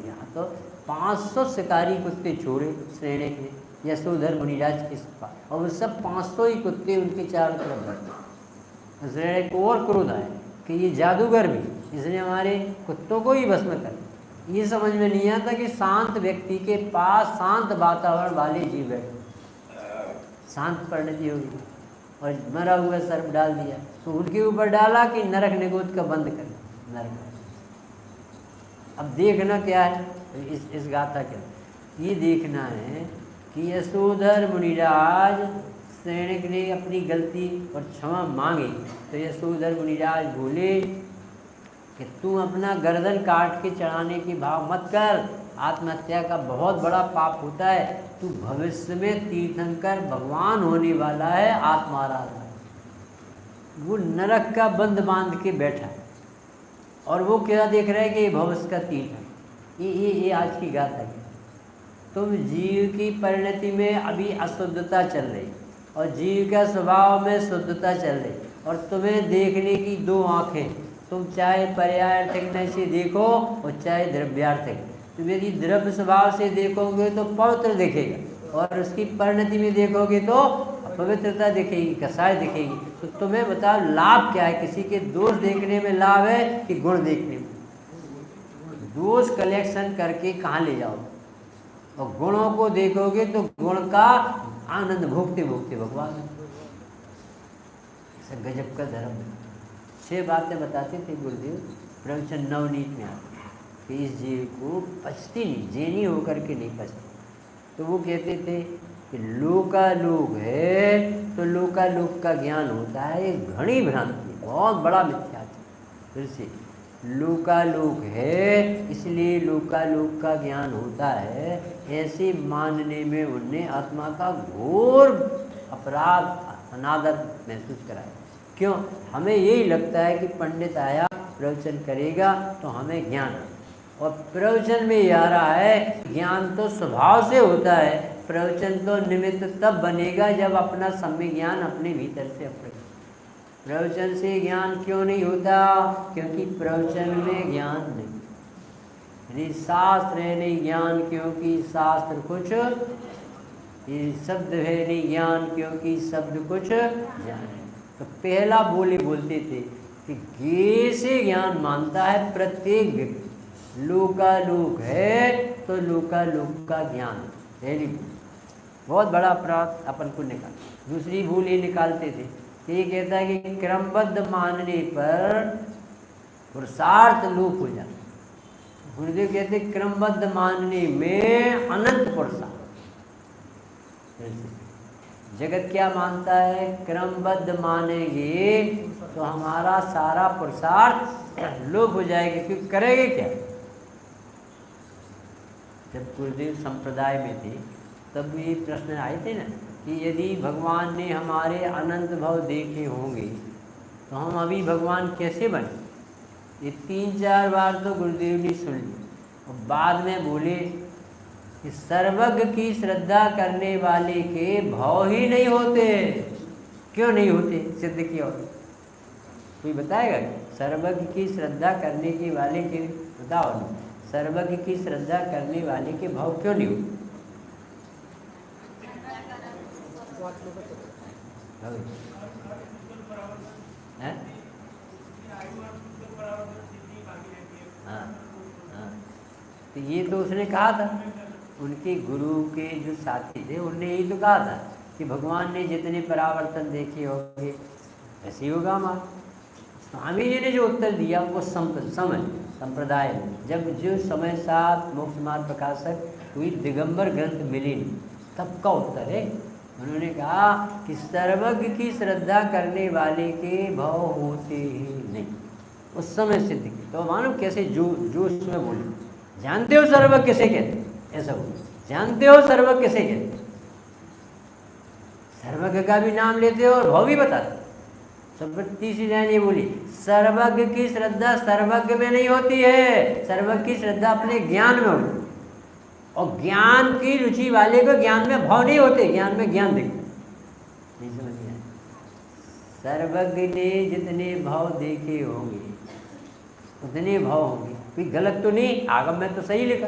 यहाँ तो 500 शिकारी कुत्ते छोड़े श्रेणी के यशोधर मुनिराज के पास, और वो सब 500 ही कुत्ते उनके चारों तरफ बढ़ते। श्रेणी को और क्रोध आया कि ये जादूगर भी, इसने हमारे कुत्तों को ही भस्म कर। ये समझ में नहीं आता कि शांत व्यक्ति के पास शांत वातावरण वाले जीव बैठे, शांत परिणति होगी, और मरा हुआ सर्प डाल दिया तो उनके ऊपर डाला कि नरक निगोद का बंद कर नरक। अब देखना क्या है इस गाथा के, ये देखना है कि यशोधर मुनिराज सैनिक ने अपनी गलती और क्षमा मांगी तो यशोधर मुनिराज बोले कि तू अपना गर्दन काट के चढ़ाने की भाव मत कर, आत्महत्या का बहुत बड़ा पाप होता है। तू भविष्य में तीर्थंकर भगवान होने वाला है, आत्माराधना। वो नरक का बंद बांध के बैठा है और वो क्या देख रहा है कि भविष्य का तीर्थ है। ये आज की गाथा है। तुम जीव की परिणति में अभी अशुद्धता चल रही और जीव का स्वभाव में शुद्धता चल रही, और तुम्हें देखने की दो आँखें, तुम चाहे पर्यार्थक से देखो और चाहे द्रव्यार्थक। तुम यदि द्रव्य स्वभाव से देखोगे तो पवित्र दिखेगा, और उसकी परिणति में देखोगे तो अपवित्रता दिखेगी, कसाय दिखेगी। तो तुम्हें बताओ लाभ क्या है? किसी के दोष देखने में लाभ है कि गुण देखने में? दोष कलेक्शन करके कहाँ ले जाओ, और गुणों को देखोगे तो गुण का आनंद भोगते भोगते भगवान। गजब का धर्म है। 6 बातें बताते थे गुरुदेव प्रवचन नवनीत में आते कि इस जीव को पचती नहीं, जेनी होकर के नहीं पचती। तो वो कहते थे कि लोकालोक है तो लोकालोक का ज्ञान होता है, एक घनी भ्रांति, बहुत बड़ा मिथ्या। फिर से लोकालोक है इसलिए लोकालोक का ज्ञान होता है, ऐसे मानने में उनने आत्मा का घोर अपराध, अनादर महसूस कराया। क्यों? हमें यही लगता है कि पंडित आया प्रवचन करेगा तो हमें ज्ञान। और प्रवचन में ये आ रहा है ज्ञान तो स्वभाव से होता है, प्रवचन तो निमित्त तब बनेगा जब अपना सम्यक ज्ञान अपने भीतर से अपने। प्रवचन से ज्ञान क्यों नहीं होता? क्योंकि प्रवचन में ज्ञान नहीं, यदि शास्त्र है नहीं ज्ञान, क्योंकि शास्त्र कुछ, ये शब्द है नहीं ज्ञान, क्योंकि शब्द कुछ ज्ञान है। तो पहला बोलते थे कि गे से ज्ञान मानता है प्रत्येक व्यक्ति, लोकालोक है तो लोकालोक का ज्ञान। पहली भूल, बहुत बड़ा अपराध अपन को निकाल। दूसरी भूल ये निकालते थे, ये कहता है कि क्रमबद्ध मानने पर पुरुषार्थ लोप हो जाता। गुरुदेव कहते क्रमबद्ध मानने में अनंत पुरुषार्थ। जगत क्या मानता है? क्रमबद्ध मानेंगे तो हमारा सारा पुरुषार्थ लोप हो जाएगा, क्योंकि करेंगे क्या? जब गुरुदेव संप्रदाय में थे तब ये प्रश्न आए थे ना कि यदि भगवान ने हमारे अनंत भव देखे होंगे तो हम अभी भगवान कैसे बने? ये 3-4 बार तो गुरुदेव ने सुन ली और बाद में बोले कि सर्वज्ञ की श्रद्धा करने वाले के भाव ही नहीं होते। क्यों नहीं होते? सिद्ध किया हो कोई बताएगा? सर्वज्ञ की श्रद्धा करने के वाले के, बताओ नहीं, सर्वज्ञ की श्रद्धा करने वाले के भाव क्यों नहीं होते? हाँ हाँ, तो ये तो उसने कहा था, उनके गुरु के जो साथी थे उनने यही तो कहा था कि भगवान ने जितने परावर्तन देखे होंगे ऐसे ही होगा हमारा। स्वामी जी ने जो उत्तर दिया वो समय संप्रदाय में जब जो समय साथ मोक्ष मार्ग प्रकाशक हुई दिगंबर ग्रंथ मिली नहीं, तब का उत्तर है। उन्होंने कहा कि सर्वज्ञ की श्रद्धा करने वाले के भाव होते ही नहीं, उस समय सिद्ध की। तो मानो कैसे जो उसमें बोले, जानते हो सर्वज्ञ किसे कहते? ऐसा बोले, जानते हो सर्वज्ञ किसे कहते? सर्वज्ञ का भी नाम लेते हो और भाव भी बताते। सब तीसरी लाइन ये बोली, सर्वज्ञ की श्रद्धा सर्वज्ञ में नहीं होती है, सर्वज्ञ की श्रद्धा अपने ज्ञान में होती। और ज्ञान की रुचि वाले को ज्ञान में भाव नहीं होते, ज्ञान में ज्ञान दिखते। नहीं समझ में आया? सर्वज्ञ ने जितने भाव देखे होंगे उतने भाव होंगे। कोई गलत तो नहीं, आगम में तो सही लिखा,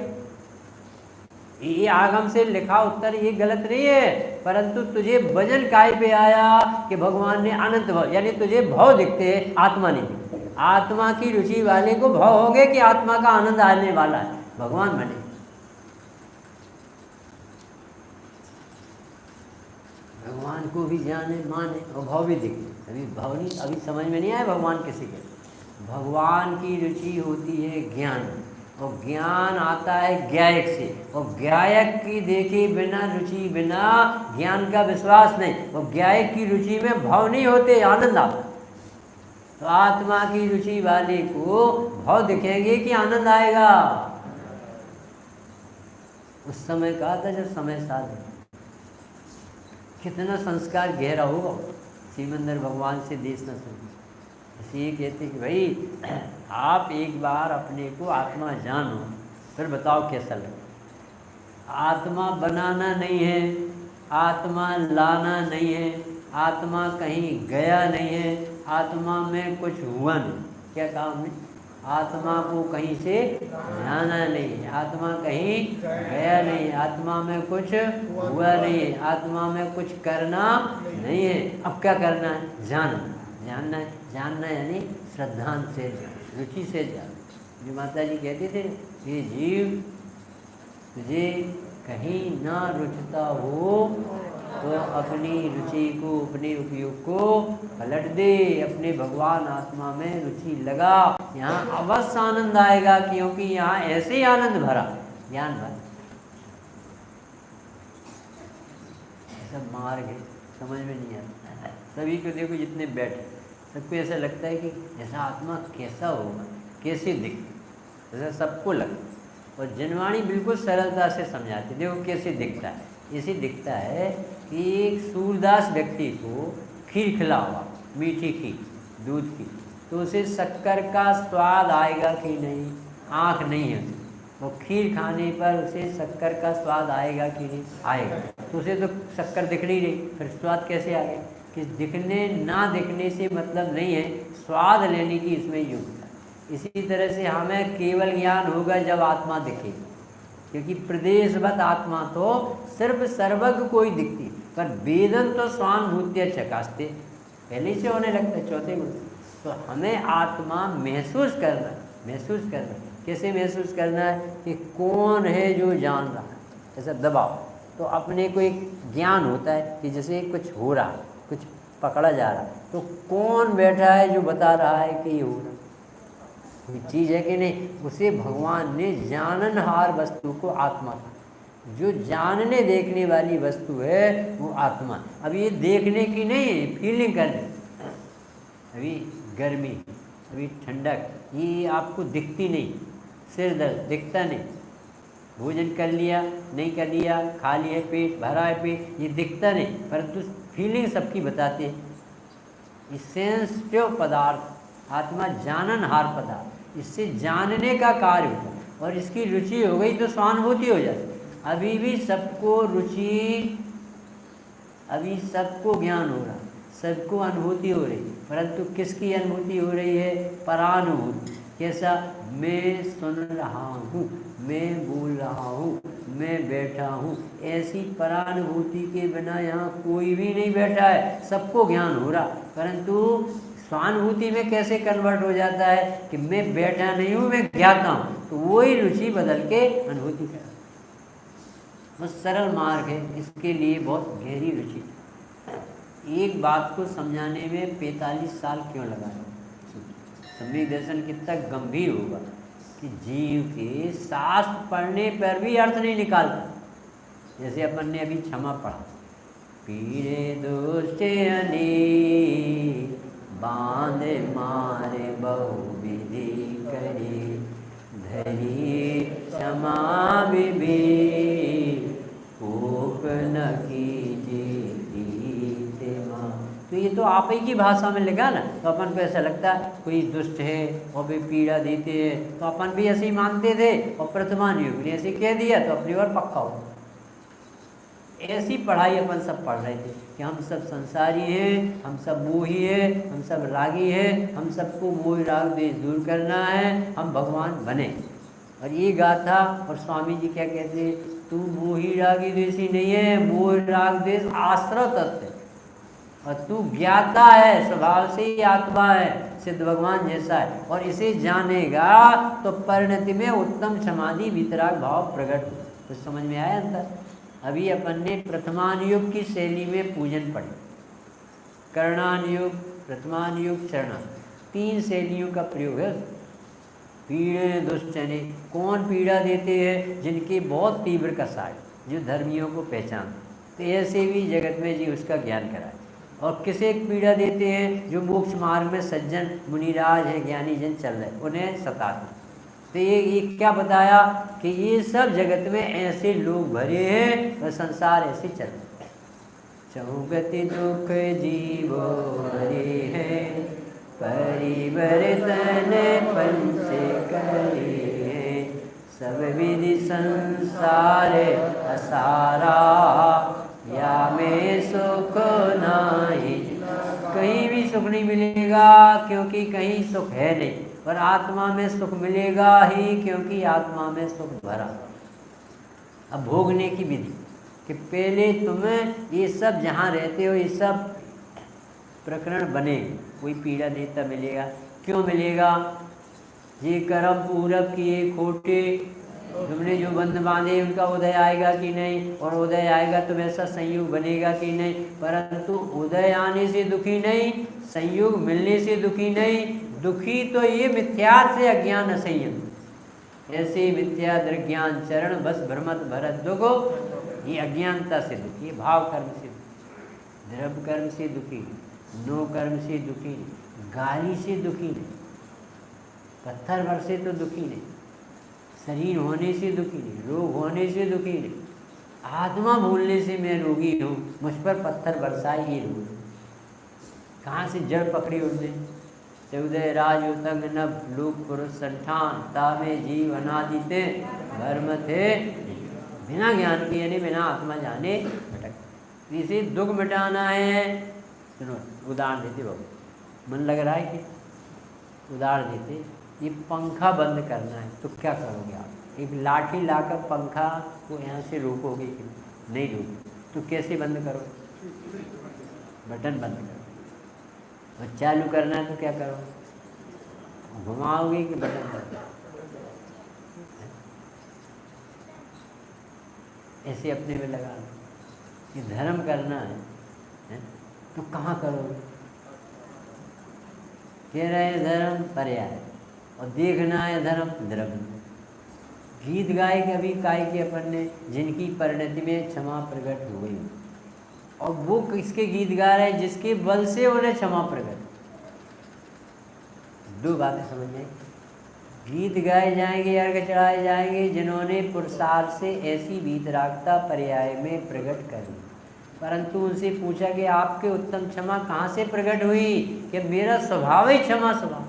ये आगम से लिखा उत्तर ये गलत नहीं है, परंतु तुझे वजन काय पे आया कि भगवान ने अनंत भाव, यानी तुझे भाव दिखते हैं, आत्मा नहीं दिखती। आत्मा की रुचि वाले को भाव हो गए कि आत्मा का आनंद आने वाला है, भगवान बने। भगवान को भी जाने माने और भाव भी दिखे। अभी भाव नहीं, अभी समझ में नहीं आया भगवान किसी के। भगवान की रुचि होती है ज्ञान, और ज्ञान आता है ज्ञायक से, और ज्ञायक की देखे बिना रुचि बिना ज्ञान का विश्वास नहीं। और ज्ञायक की रुचि में भाव नहीं होते, आनंद आता। तो आत्मा की रुचि वाले को भाव दिखेंगे कि आनंद आएगा। उस समय कहा था जब समय साथ है, कितना संस्कार गहरा होगा। सिमंदर भगवान से देश न सुनिए, इसलिए कहते कि भाई आप एक बार अपने को आत्मा जानो, फिर बताओ कैसा लगे। आत्मा बनाना नहीं है, आत्मा लाना नहीं है, आत्मा कहीं गया नहीं है, आत्मा में कुछ हुआ नहीं। क्या कहा हमने? आत्मा को कहीं से जाना नहीं है, आत्मा कहीं गया नहीं है, आत्मा में कुछ हुआ नहीं है, आत्मा में कुछ करना नहीं है। अब क्या करना है? जानना है। जानना यानी श्रद्धांत से जान, रुचि से जान। जो माता जी कहते थे, ये जीव तुझे कहीं ना रुचता हो तो अपनी रुचि को, अपने उपयोग को पलट दे, अपने भगवान आत्मा में रुचि लगा। यहाँ अवश्य आनंद आएगा, क्योंकि यहाँ ऐसे ही आनंद भरा, ज्ञान भरा। सब मार्ग है, समझ में नहीं आता। सभी को देखो जितने बैठे, सबको ऐसा लगता है कि ऐसा आत्मा कैसा होगा, कैसे दिखता, ऐसा सबको लगता। और जनवाणी बिल्कुल सरलता से समझाती, देखो कैसे दिखता है। ऐसे दिखता है कि एक सूरदास व्यक्ति को खीर खिला हुआ, मीठी खीर, दूध की, तो उसे शक्कर का स्वाद आएगा कि नहीं? आँख नहीं है उसे, वो खीर खाने पर उसे शक्कर का स्वाद आएगा कि नहीं? आएगा। तो उसे तो शक्कर दिख नहीं रही, फिर स्वाद कैसे आ गया? कि दिखने ना दिखने से मतलब नहीं है, स्वाद लेने की इसमें योग्यता। इसी तरह से हमें केवल ज्ञान होगा जब आत्मा दिखेगी, क्योंकि प्रदेशवत आत्मा तो सिर्फ सर्वज्ञ कोई दिखती, पर वेदन तो स्वानुभूत्य चकास्ते पहले से होने लगता है चौथे गुण। तो हमें आत्मा महसूस करना कैसे महसूस करना है? कि कौन है जो जान रहा है, ऐसा दबाव। तो अपने को एक ज्ञान होता है कि जैसे कुछ हो रहा है, कुछ पकड़ा जा रहा है, तो कौन बैठा है जो बता रहा है कि ये हो रहा है, कोई चीज़ है कि नहीं? उसे भगवान ने जाननहार वस्तु को आत्मा, जो जानने देखने वाली वस्तु है वो आत्मा। अब ये देखने की नहीं है, फीलिंग करने। अभी गर्मी, अभी ठंडक, ये आपको दिखती नहीं। सिर दर्द दिखता नहीं, भोजन कर लिया नहीं कर लिया, खाली है पेट, भरा है पेट, ये दिखता नहीं, परंतु फीलिंग सबकी बताते हैं। ये सेंसिटिव पदार्थ आत्मा जाननहार पदार्थ, इससे जानने का कार्य होता है, और इसकी रुचि हो गई तो स्वानुभूति हो जाती। अभी भी सबको रुचि, अभी सबको ज्ञान हो रहा, सबको अनुभूति हो रही, परंतु किसकी अनुभूति हो रही है? परानुभूति। कैसा? मैं सुन रहा हूँ, मैं बोल रहा हूँ, मैं बैठा हूँ, ऐसी परानुभूति के बिना यहाँ कोई भी नहीं बैठा है, सबको ज्ञान हो रहा, परंतु स्वानुभूति में कैसे कन्वर्ट हो जाता है कि मैं बैठा नहीं हूँ, मैं ज्ञाता हूँ। तो वही रुचि बदल के अनुभूति का बहुत सरल मार्ग है, इसके लिए बहुत गहरी रुचि। एक बात को समझाने में 45 साल क्यों लगा है? सम्यक दर्शन कितना गंभीर होगा कि जीव के शास्त्र पढ़ने पर भी अर्थ नहीं निकालता। जैसे अपन ने अभी क्षमा पढ़ा, पीड़े दोष अनेक बांध मारे बहुविधि करी, धरी क्षमा विवेक कोप न कीजिए। तो ये तो आप ही की भाषा में लिखा ना, तो अपन को ऐसा लगता है कोई दुष्ट है और भी पीड़ा देते हैं, तो अपन भी ऐसे ही मानते थे, और प्रथमान युग ने ऐसे कह दिया तो अपनी ओर पक्का हो। ऐसी पढ़ाई अपन सब पढ़ रहे थे कि हम सब संसारी हैं, हम सब मोही हैं, हम सब रागी हैं, हम सबको मोह राग देश दूर करना है, हम भगवान बने। और ये गाथा, और स्वामी जी क्या कहते हैं? तू मोही रागी देशी नहीं है, मोह राग देश आश्रय तत्व है, और तू ज्ञाता है, स्वभाव से ही आत्मा है, सिद्ध भगवान जैसा है, और इसे जानेगा तो परिणति में उत्तम समाधि वितराग भाव प्रकट हो। कुछ समझ में आया अंदर? अभी अपन ने प्रथमान युग की शैली में पूजन पढ़े, करणान युग, प्रथमान युग, चरणान, 3 शैलियों का प्रयोग है। पीड़े दुष्टने, कौन पीड़ा देते हैं? जिनकी बहुत तीव्र कसाय, जो धर्मियों को पहचान, तो ऐसे भी जगत में जी उसका ज्ञान कराए। और किसे पीड़ा देते हैं? जो मोक्ष मार्ग में सज्जन मुनिराज है, ज्ञानी जन चल रहे, उन्हें सताते। तो ये क्या बताया कि ये सब जगत में ऐसे लोग भरे हैं, और संसार ऐसे चल रहा है। चौगति दुख जीवो हरे हैं, परिवर्तन पंच करे हैं, सब विधि संसार असारा, या में सुख नहीं। कहीं भी सुख नहीं मिलेगा, क्योंकि कहीं सुख है नहीं, पर आत्मा में सुख मिलेगा ही, क्योंकि आत्मा में सुख भरा। अब भोगने की विधि कि पहले तुम्हें ये सब जहाँ रहते हो ये सब प्रकरण बने, कोई पीड़ा देता मिलेगा। क्यों मिलेगा? ये कर्म पूरब किए खोटे, तुमने जो बंध बांधे उनका उदय आएगा कि नहीं, और उदय आएगा तो वैसा संयोग बनेगा कि नहीं। परंतु उदय आने से दुखी नहीं, संयोग मिलने से दुखी नहीं, दुखी तो ये मिथ्या से अज्ञान असंयम, ऐसे मिथ्या ज्ञान चरण बस भ्रमत भरत दुखो, ये अज्ञानता से दुखी, ये भाव कर्म से, द्रव्य कर्म से दुखी, नो कर्म से दुखी, गाली से दुखी नहीं, पत्थर भर से तो दुखी नहीं, शरीर होने से दुखी नहीं, रोग होने से दुखी नहीं, आत्मा भूलने से मैं रोगी हूँ, मुझ पर पत्थर बरसाए ये रोग। कहाँ से जड़ पकड़ी उसने? चौदह राज उतंग नभ लोक पुरुष संठान तामे जीव अनादिते धर्म थे बिना ज्ञान के यानी बिना आत्मा जाने भटक। इसे दुख मिटाना है। सुनो उदाहरण देते बाबू, मन लग रहा है कि उदाहरण देते, ये पंखा बंद करना है तो क्या करोगे आप? एक लाठी लाकर पंखा को यहाँ से रोकोगे कि नहीं रोकोगे? तो कैसे बंद करोगे? बटन बंद करो। और चालू करना है तो क्या करोगे? घुमाओगे कि बटन बंद? ऐसे अपने में लगा लो कि धर्म करना है तो कहाँ करोगे? कह रहे हैं धर्म पर्याय, और देखना है धर्म द्रव्य। गीत गाए कभी काय के अपन ने, जिनकी परिणति में क्षमा प्रकट हो गई, और वो किसके गीत गा रहे हैं? जिसके बल से उन्हें क्षमा प्रकट। दो बातें समझ में। गीत गाए जाएंगे, अर्घ चढ़ाए जाएंगे जिन्होंने पुरुषार्थ से ऐसी वीतरागता पर्याय में प्रकट करी, परंतु उनसे पूछा कि आपके उत्तम क्षमा कहाँ से प्रकट हुई? कि मेरा स्वभाव ही क्षमा स्वभाव,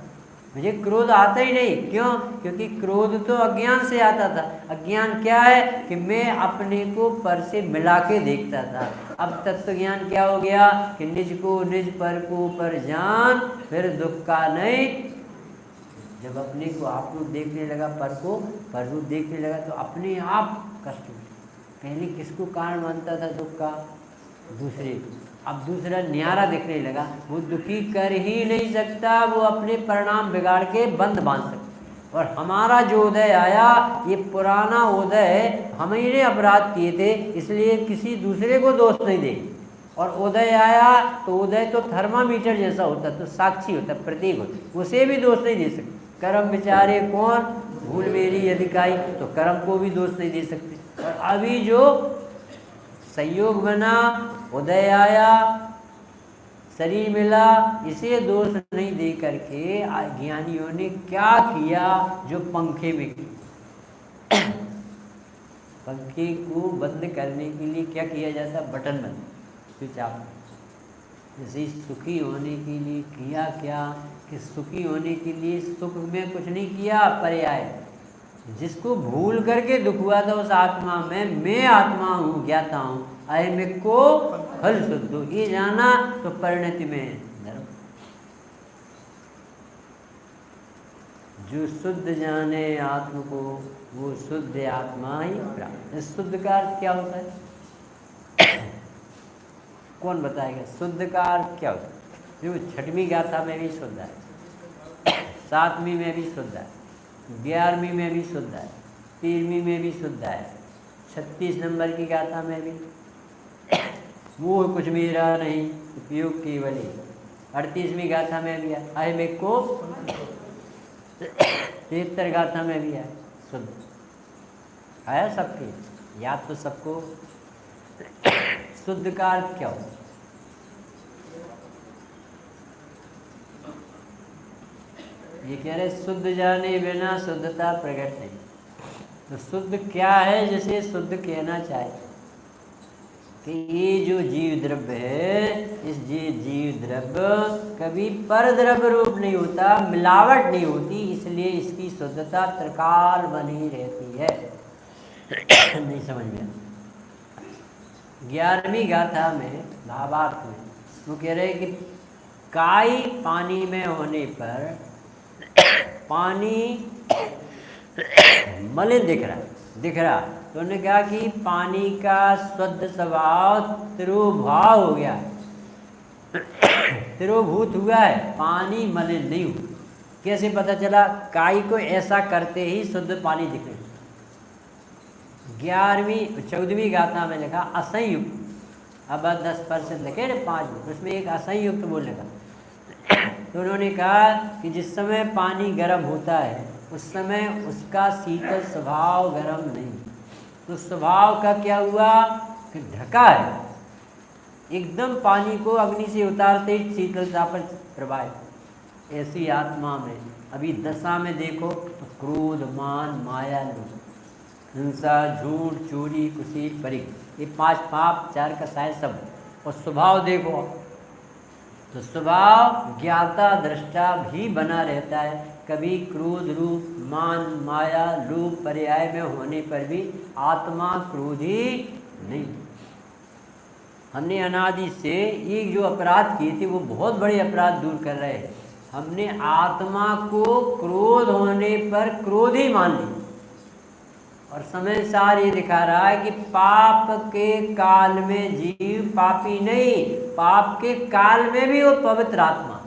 मुझे क्रोध आता ही नहीं। क्यों? क्योंकि क्रोध तो अज्ञान से आता था। अज्ञान क्या है? कि मैं अपने को पर से मिला के देखता था। अब तत्व ज्ञान क्या हो गया? कि निज को निज, पर को पर जान, फिर दुख का नहीं। जब अपने को आप रूप देखने लगा, पर को पर रूप देखने लगा, तो अपने आप कष्ट। पहले किसको कारण मानता था दुख का? दूसरे। अब दूसरा न्यारा दिखने लगा, वो दुखी कर ही नहीं सकता, वो अपने परिणाम बिगाड़ के बंद बांध सकता। और हमारा जो उदय आया, ये पुराना उदय, हम ही ने अपराध किए थे, इसलिए किसी दूसरे को दोष नहीं देंगे। और उदय आया तो उदय तो थर्मामीटर जैसा होता, तो साक्षी होता, प्रतीक होता, उसे भी दोष नहीं दे सकते। कर्म विचारे कौन, भूल मेरी यदि काई, तो कर्म को भी दोष नहीं दे सकते। और अभी जो संयोग बना, उदय आया, शरीर मिला, इसे दोष नहीं दे करके ज्ञानियों ने क्या किया? जो पंखे में किया। पंखे को बंद करने के लिए क्या किया जाता? बटन बंद, स्विच ऑफ। जैसे सुखी होने के लिए किया क्या? कि सुखी होने के लिए सुख में कुछ नहीं किया, पर्याय। जिसको भूल करके दुख हुआ था उस आत्मा में, मैं आत्मा हूँ, ज्ञाता हूँ, अयमिक को फल शुद्ध, ये जाना तो परिणति में धर्म। जो शुद्ध जाने आत्म को, वो शुद्ध आत्मा ही प्राप्त। शुद्ध का अर्थ क्या होता है? कौन बताएगा शुद्ध का अर्थ क्या होता है? जो छठवीं गाथा में भी शुद्ध है, 7वीं में भी शुद्ध है, 11वीं में भी शुद्ध है, 13वीं में भी शुद्ध है, 36 नंबर की गाथा में भी वो कुछ मेरा नहीं, उपयोग केवल ही। 38वीं गाथा में भी है अयमिक को, 73 गाथा में भी है शुद्ध। है सबके याद? तो सबको शुद्ध का अर्थ क्या हो? ये कह रहे शुद्ध जाने बिना शुद्धता प्रकट नहीं। तो शुद्ध क्या है जिसे शुद्ध कहना चाहिए? कि ये जो जीव द्रव्य है, इस जीव द्रव्य कभी पर द्रव्य रूप नहीं होता, मिलावट नहीं होती, इसलिए इसकी शुद्धता त्रिकाल बनी रहती है। नहीं समझ में? 11वीं गाथा में भावार्थ में वो कह रहे कि काई पानी में होने पर पानी मलिन दिख रहा, तो उन्होंने कहा कि पानी का शुद्ध स्वभाव तिरोभाव हो गया, तिरोभूत हुआ है, पानी मलिन नहीं हुआ। कैसे पता चला? काई को ऐसा करते ही शुद्ध पानी दिखे। 14वीं गाथा में लिखा असंयुक्त। अब 10% लिखे ना, 5, उसमें एक असंयुक्त बोल लगा। तो उन्होंने कहा कि जिस समय पानी गर्म होता है उस समय उसका शीतल स्वभाव गर्म नहीं, तो स्वभाव का क्या हुआ? कि ढका है, एकदम पानी को अग्नि से उतारते ही शीतलता पर प्रभावित। ऐसी आत्मा में अभी दशा में देखो तो क्रोध, मान, माया, लोभ, हिंसा, झूठ, चोरी, कुशील, परिग, ये 5 पाप, 4 कसाय सब। और स्वभाव देखो तो स्वभाव ज्ञाता दृष्टा भी बना रहता है। कभी क्रोध रूप मान माया रूप पर्याय में होने पर भी आत्मा क्रोधी नहीं। हमने अनादि से ये जो अपराध किए थे वो बहुत बड़े अपराध दूर कर रहे हैं। हमने आत्मा को क्रोध होने पर क्रोधी मान ली, और समय सार ये दिखा रहा है कि पाप के काल में जीव पापी नहीं, पाप के काल में भी वो पवित्र आत्मा।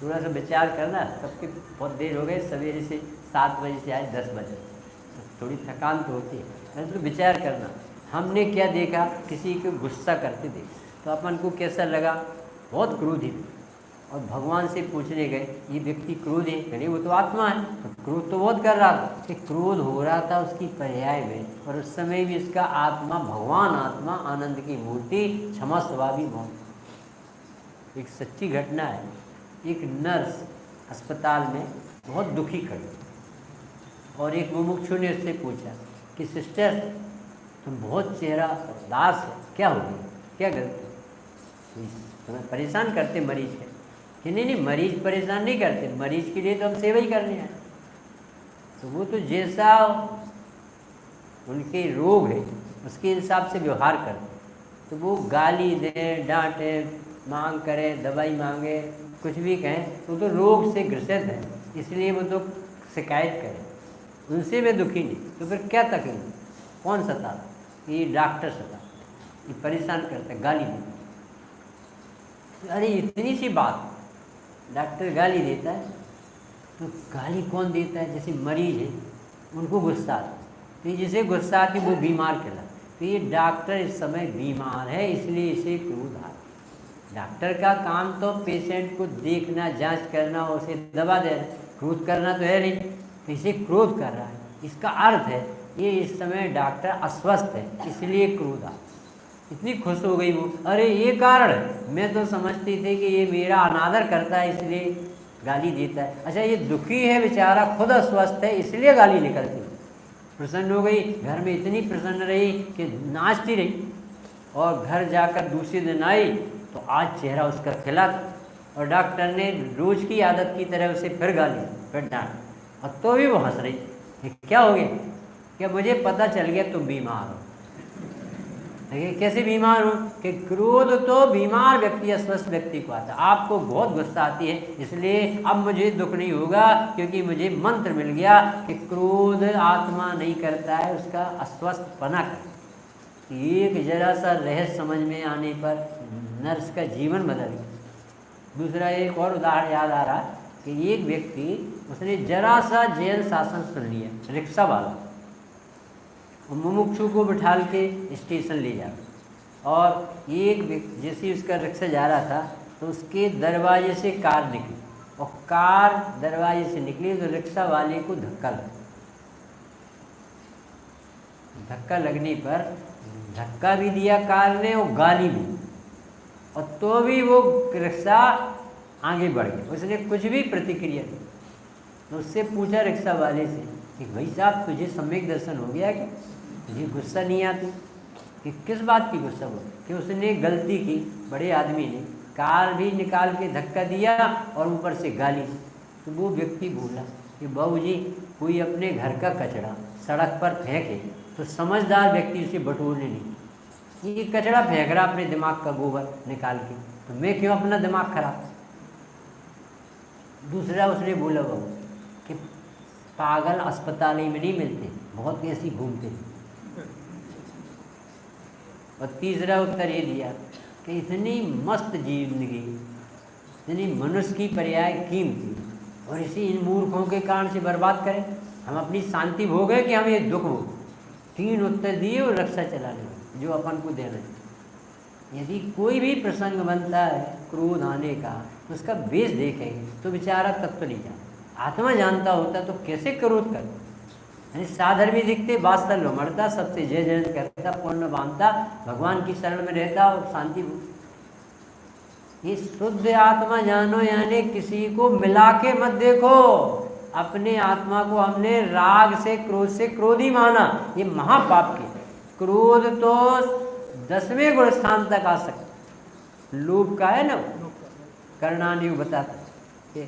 थोड़ा सा विचार करना, सबके बहुत देर हो गए, सवेरे से 7 बजे से आए 10 बजे, तो थोड़ी थकान तो होती है, तो विचार करना। हमने क्या देखा, किसी को गुस्सा करते थे तो अपन को कैसा लगा, बहुत क्रोधी, और भगवान से पूछने गए ये व्यक्ति क्रोध है, कहीं वो तो आत्मा है, तो क्रोध तो बहुत कर रहा था कि क्रोध हो रहा था उसकी पर्याय में, और उस समय भी इसका आत्मा भगवान आत्मा आनंद की मूर्ति क्षमा स्वभावी मौत। एक सच्ची घटना है, एक नर्स अस्पताल में बहुत दुखी खड़ी, और एक मुमुक्षु ने उससे पूछा कि सिस्टर तुम बहुत चेहरा उदास है, क्या हो गया, क्या गलती, तुम्हें परेशान करते मरीज है कि नहीं नहीं मरीज परेशान नहीं करते, मरीज के लिए तो हम सेवा ही करने आए, तो वो तो जैसा उनके रोग है उसके हिसाब से व्यवहार करते, तो वो गाली दे डांटे मांग करे दवाई मांगे कुछ भी कहें, वो तो रोग से ग्रसित है, इसलिए वो तो शिकायत करे, उनसे मैं दुखी नहीं, तो फिर क्या तकलीफ, कौन सता, ये डॉक्टर सता, ये परेशान करता है, गाली देता। अरे इतनी सी बात, डॉक्टर गाली देता है, तो गाली कौन देता है, जैसे मरीज है उनको गुस्सा आता, तो जिसे गुस्सा आती वो बीमार कहला, तो ये डॉक्टर इस समय बीमार है इसलिए इसे क्रोध आता। डॉक्टर का काम तो पेशेंट को देखना जांच करना, उसे दवा देना, क्रोध करना तो है नहीं, तो इसे क्रोध कर रहा है, इसका अर्थ है ये इस समय डॉक्टर अस्वस्थ है इसलिए क्रोध आता। इतनी खुश हो गई वो, अरे ये कारण है, मैं तो समझती थी कि ये मेरा अनादर करता है इसलिए गाली देता है, अच्छा ये दुखी है बेचारा, खुद अस्वस्थ है इसलिए गाली निकलती है। प्रसन्न हो गई, घर में इतनी प्रसन्न रही कि नाचती रही, और घर जाकर दूसरे दिन आई तो आज चेहरा उसका खिला था, और डॉक्टर ने रोज की आदत की तरह उसे फिर गाली फिर डांट, और तो भी वो हंस रही, क्या हो गया, क्या मुझे पता चल गया तुम बीमार हो। देखिए कैसे बीमार हो, कि क्रोध तो बीमार व्यक्ति अस्वस्थ व्यक्ति को आता है, आपको बहुत गुस्सा आती है इसलिए अब मुझे दुख नहीं होगा क्योंकि मुझे मंत्र मिल गया कि क्रोध आत्मा नहीं करता है, उसका अस्वस्थपना करता। एक जरा सा रहस्य समझ में आने पर नर्स का जीवन बदल गया। दूसरा एक और उदाहरण याद आ रहा कि एक व्यक्ति उसने जरा सा जैन शासन सुन लिया, रिक्शा वाला, और मुमुक्षु को बिठाल के स्टेशन ले जा, और एक जैसे उसका रिक्शा जा रहा था तो उसके दरवाजे से कार निकली, और कार दरवाजे से निकली तो रिक्शा वाले को धक्का लगा। धक्का लगने पर धक्का भी दिया कार ने और गाली भी, और तो भी वो रिक्शा आगे बढ़ गया, उसने कुछ भी प्रतिक्रिया दी। तो उससे पूछा रिक्शा वाले से कि भाई साहब तुझे सम्यक दर्शन हो गया, कि तुझे गुस्सा नहीं आती, कि किस बात की गुस्सा हुआ, कि उसने गलती की, बड़े आदमी ने कार भी निकाल के धक्का दिया और ऊपर से गाली। तो वो व्यक्ति बोला कि बाबूजी कोई अपने घर का कचरा सड़क पर फेंके तो समझदार व्यक्ति उसे बटोरने नहीं, ये कचरा फेंक रहा अपने दिमाग का गोबर निकाल के, तो मैं क्यों अपना दिमाग खराब। दूसरा उसने बोला बाबू कि पागल अस्पताल में नहीं मिलते, बहुत ऐसी घूमते। और तीसरा उत्तर ये दिया कि इतनी मस्त जिंदगी, इतनी मनुष्य की पर्याय कीमती, और इसी इन मूर्खों के कारण से बर्बाद करें, हम अपनी शांति भोगे कि हम ये दुख भोग। 3 उत्तर दिए और रक्षा चलाने जो अपन को देना चाहिए। यदि कोई भी प्रसंग बनता है क्रोध आने का, तो उसका बेस देखेंगे तो बेचारा तत्व नहीं जानता, आत्मा जानता होता तो कैसे क्रोध करता। यानी साधर भी दिखते, वात्सल उमड़ता, सबसे जय जय करता, पुण्य बांधता, भगवान की शरण में रहता और शांति। ये शुद्ध आत्मा जानो, यानी किसी को मिला के मत देखो। अपने आत्मा को हमने राग से क्रोधी माना, ये महापाप की। क्रोध तो 10वें गुण स्थान तक आ सकता, लोभ का है ना, कर्णानुयोग बताता कि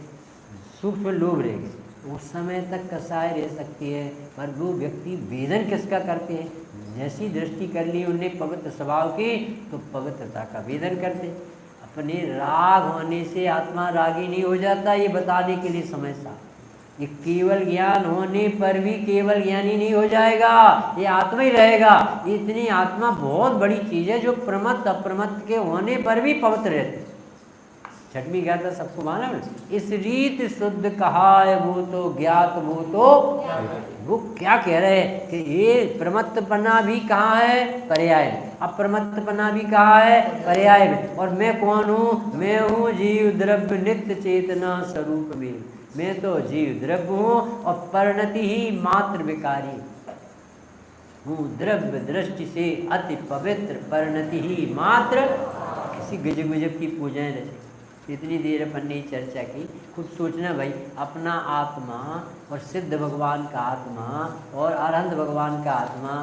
सूक्ष्म लोभ रहेगी, उस समय तक कसाय रह सकती है, पर वो व्यक्ति वेदन किसका करते हैं, जैसी दृष्टि कर ली उन्हें पवित्र स्वभाव की, तो पवित्रता का वेदन करते। अपने राग होने से आत्मा रागी नहीं हो जाता, ये बताने के लिए समझता। ये केवल ज्ञान होने पर भी केवल ज्ञानी नहीं हो जाएगा, ये आत्मा ही रहेगा। इतनी आत्मा बहुत बड़ी चीज़ है जो प्रमत्त अप्रमत्त के होने पर भी पवित्र रहते। छठवीं ज्ञाता सबको मालूम है, इस रीत शुद्ध कहा है वो तो ज्ञात वो तो। वो क्या कह रहे हैं कि ये प्रमत्तपना भी कहाँ है, पर्याय में, अप्रमत्तपना भी कहाँ है, पर्याय में। और मैं कौन हूँ, मैं हूँ जीव द्रव्य नित्य चेतना स्वरूप में, मैं तो जीव द्रव्य हूँ और परिणति ही मात्र विकारी हूँ, द्रव्य दृष्टि से अति पवित्र, परिणति ही मात्र। किसी गजब गजब की पूजाएं रचे। इतनी देर अपन ने चर्चा की, खुद सोचना भाई, अपना आत्मा और सिद्ध भगवान का आत्मा और अरहंत भगवान का आत्मा,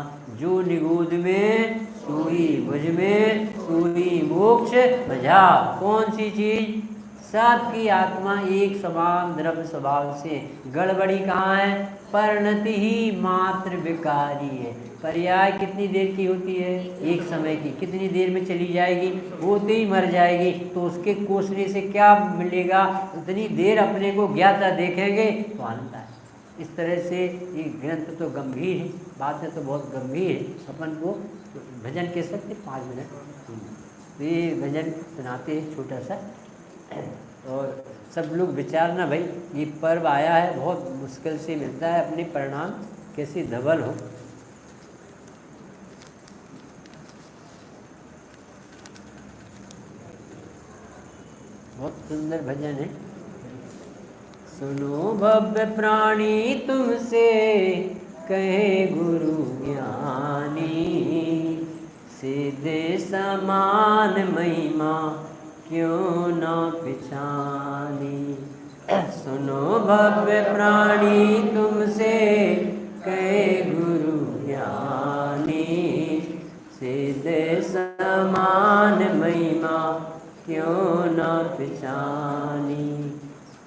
जो निगूढ़ में सूरी भुज में सूरी मोक्ष भजा, कौन सी चीज, सबकी आत्मा एक समान द्रव्य स्वभाव से, गड़बड़ी कहाँ है, परिणति ही मात्र विकारी है। पर्याय कितनी देर की होती है, एक समय की, कितनी देर में चली जाएगी, होते ही मर जाएगी, तो उसके कोसने से क्या मिलेगा, उतनी देर अपने को ज्ञाता देखेंगे तो आनंद है। इस तरह से ये ग्रंथ तो गंभीर है, बातें तो बहुत गंभीर है, अपन को भजन कह सकते 5 मिनट ये भजन सुनाते हैं छोटा सा। और सब लोग विचारना भाई, ये पर्व आया है, बहुत मुश्किल से मिलता है, अपने परिणाम कैसे धवल हो। बहुत सुंदर भजन है। सुनो भव्य प्राणी तुमसे कहे गुरु ज्ञानी, सीधे समान महिमा क्यों न पिछानी। सुनो भव्य प्राणी तुमसे कहे गुरु ज्ञानी, सीधे समान महिमा क्यों न पिछानी।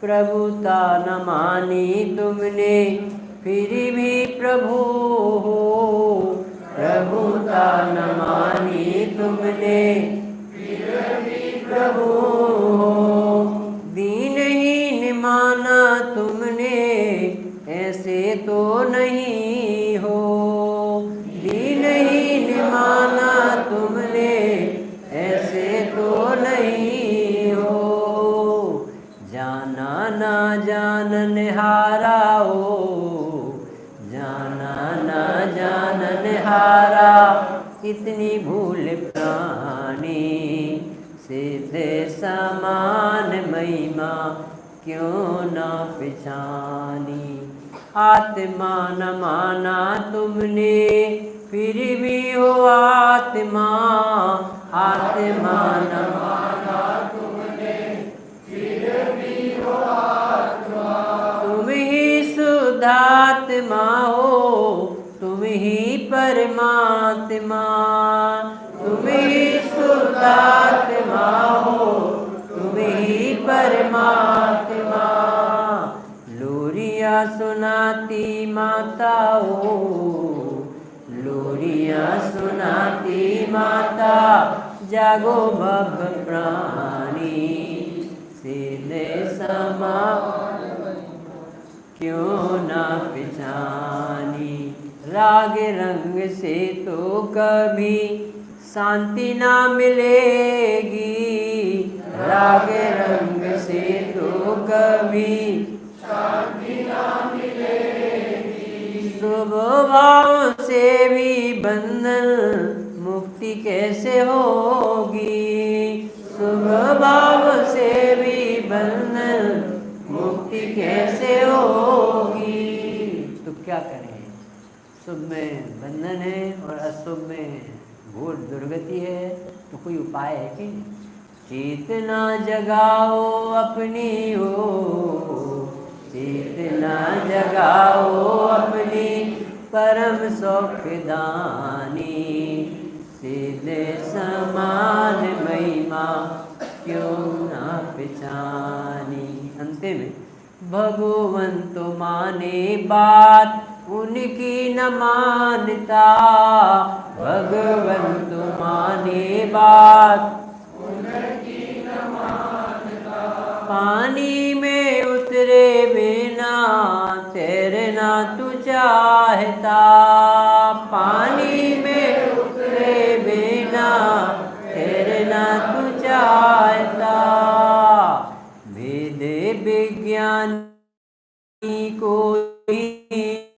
प्रभुता न मानी तुमने फिर भी प्रभु हो, प्रभुता न मानी तुमने फिर भी प्रभु हो। दीनहीन माना तुमने ऐसे तो नहीं हो, दीनहीन माना तुमने ऐसे तो नहीं हो। जाना ना जानन हारा हो, जाना ना जानन हारा, इतनी भूल प्राणी, सीधे समान महिमा क्यों न पिछानी। आत्मा न माना तुमने फिर भी हो आत्मा, आत्मा न माना तुमने फिर भी हो आत्मा। तुम ही शुद्धात्मा हो, तुम ही परमात्मा, तुम ही शुद्धात्मा हो, तुम ही परमात्मा। लोरिया सुनाती माता हो, लोरिया सुनाती माता, जागो भव प्राणी, सीधे समान क्यों न पिछानी। राग रंग से तो कभी शांति ना मिलेगी, राग रंग से तो कभी शांति ना मिलेगी। शुभ भाव से भी बंधन मुक्ति कैसे होगी, शुभ भाव से भी बंधन मुक्ति कैसे होगी। तो क्या करें, शुभ में बंधन है और अशुभ में घोर दुर्गति है, तो कोई उपाय है कि चेतना जगाओ अपनी हो, चेतना जगाओ अपनी परम सौखदानी, सीधे समान महिमा क्यों ना पहचानी। अंते में भगवान तो माने बात उनकी न मानता, भगवान तो माने बात उनकी न मानता। पानी में उतरे बिना तैरना तू चाहता, पानी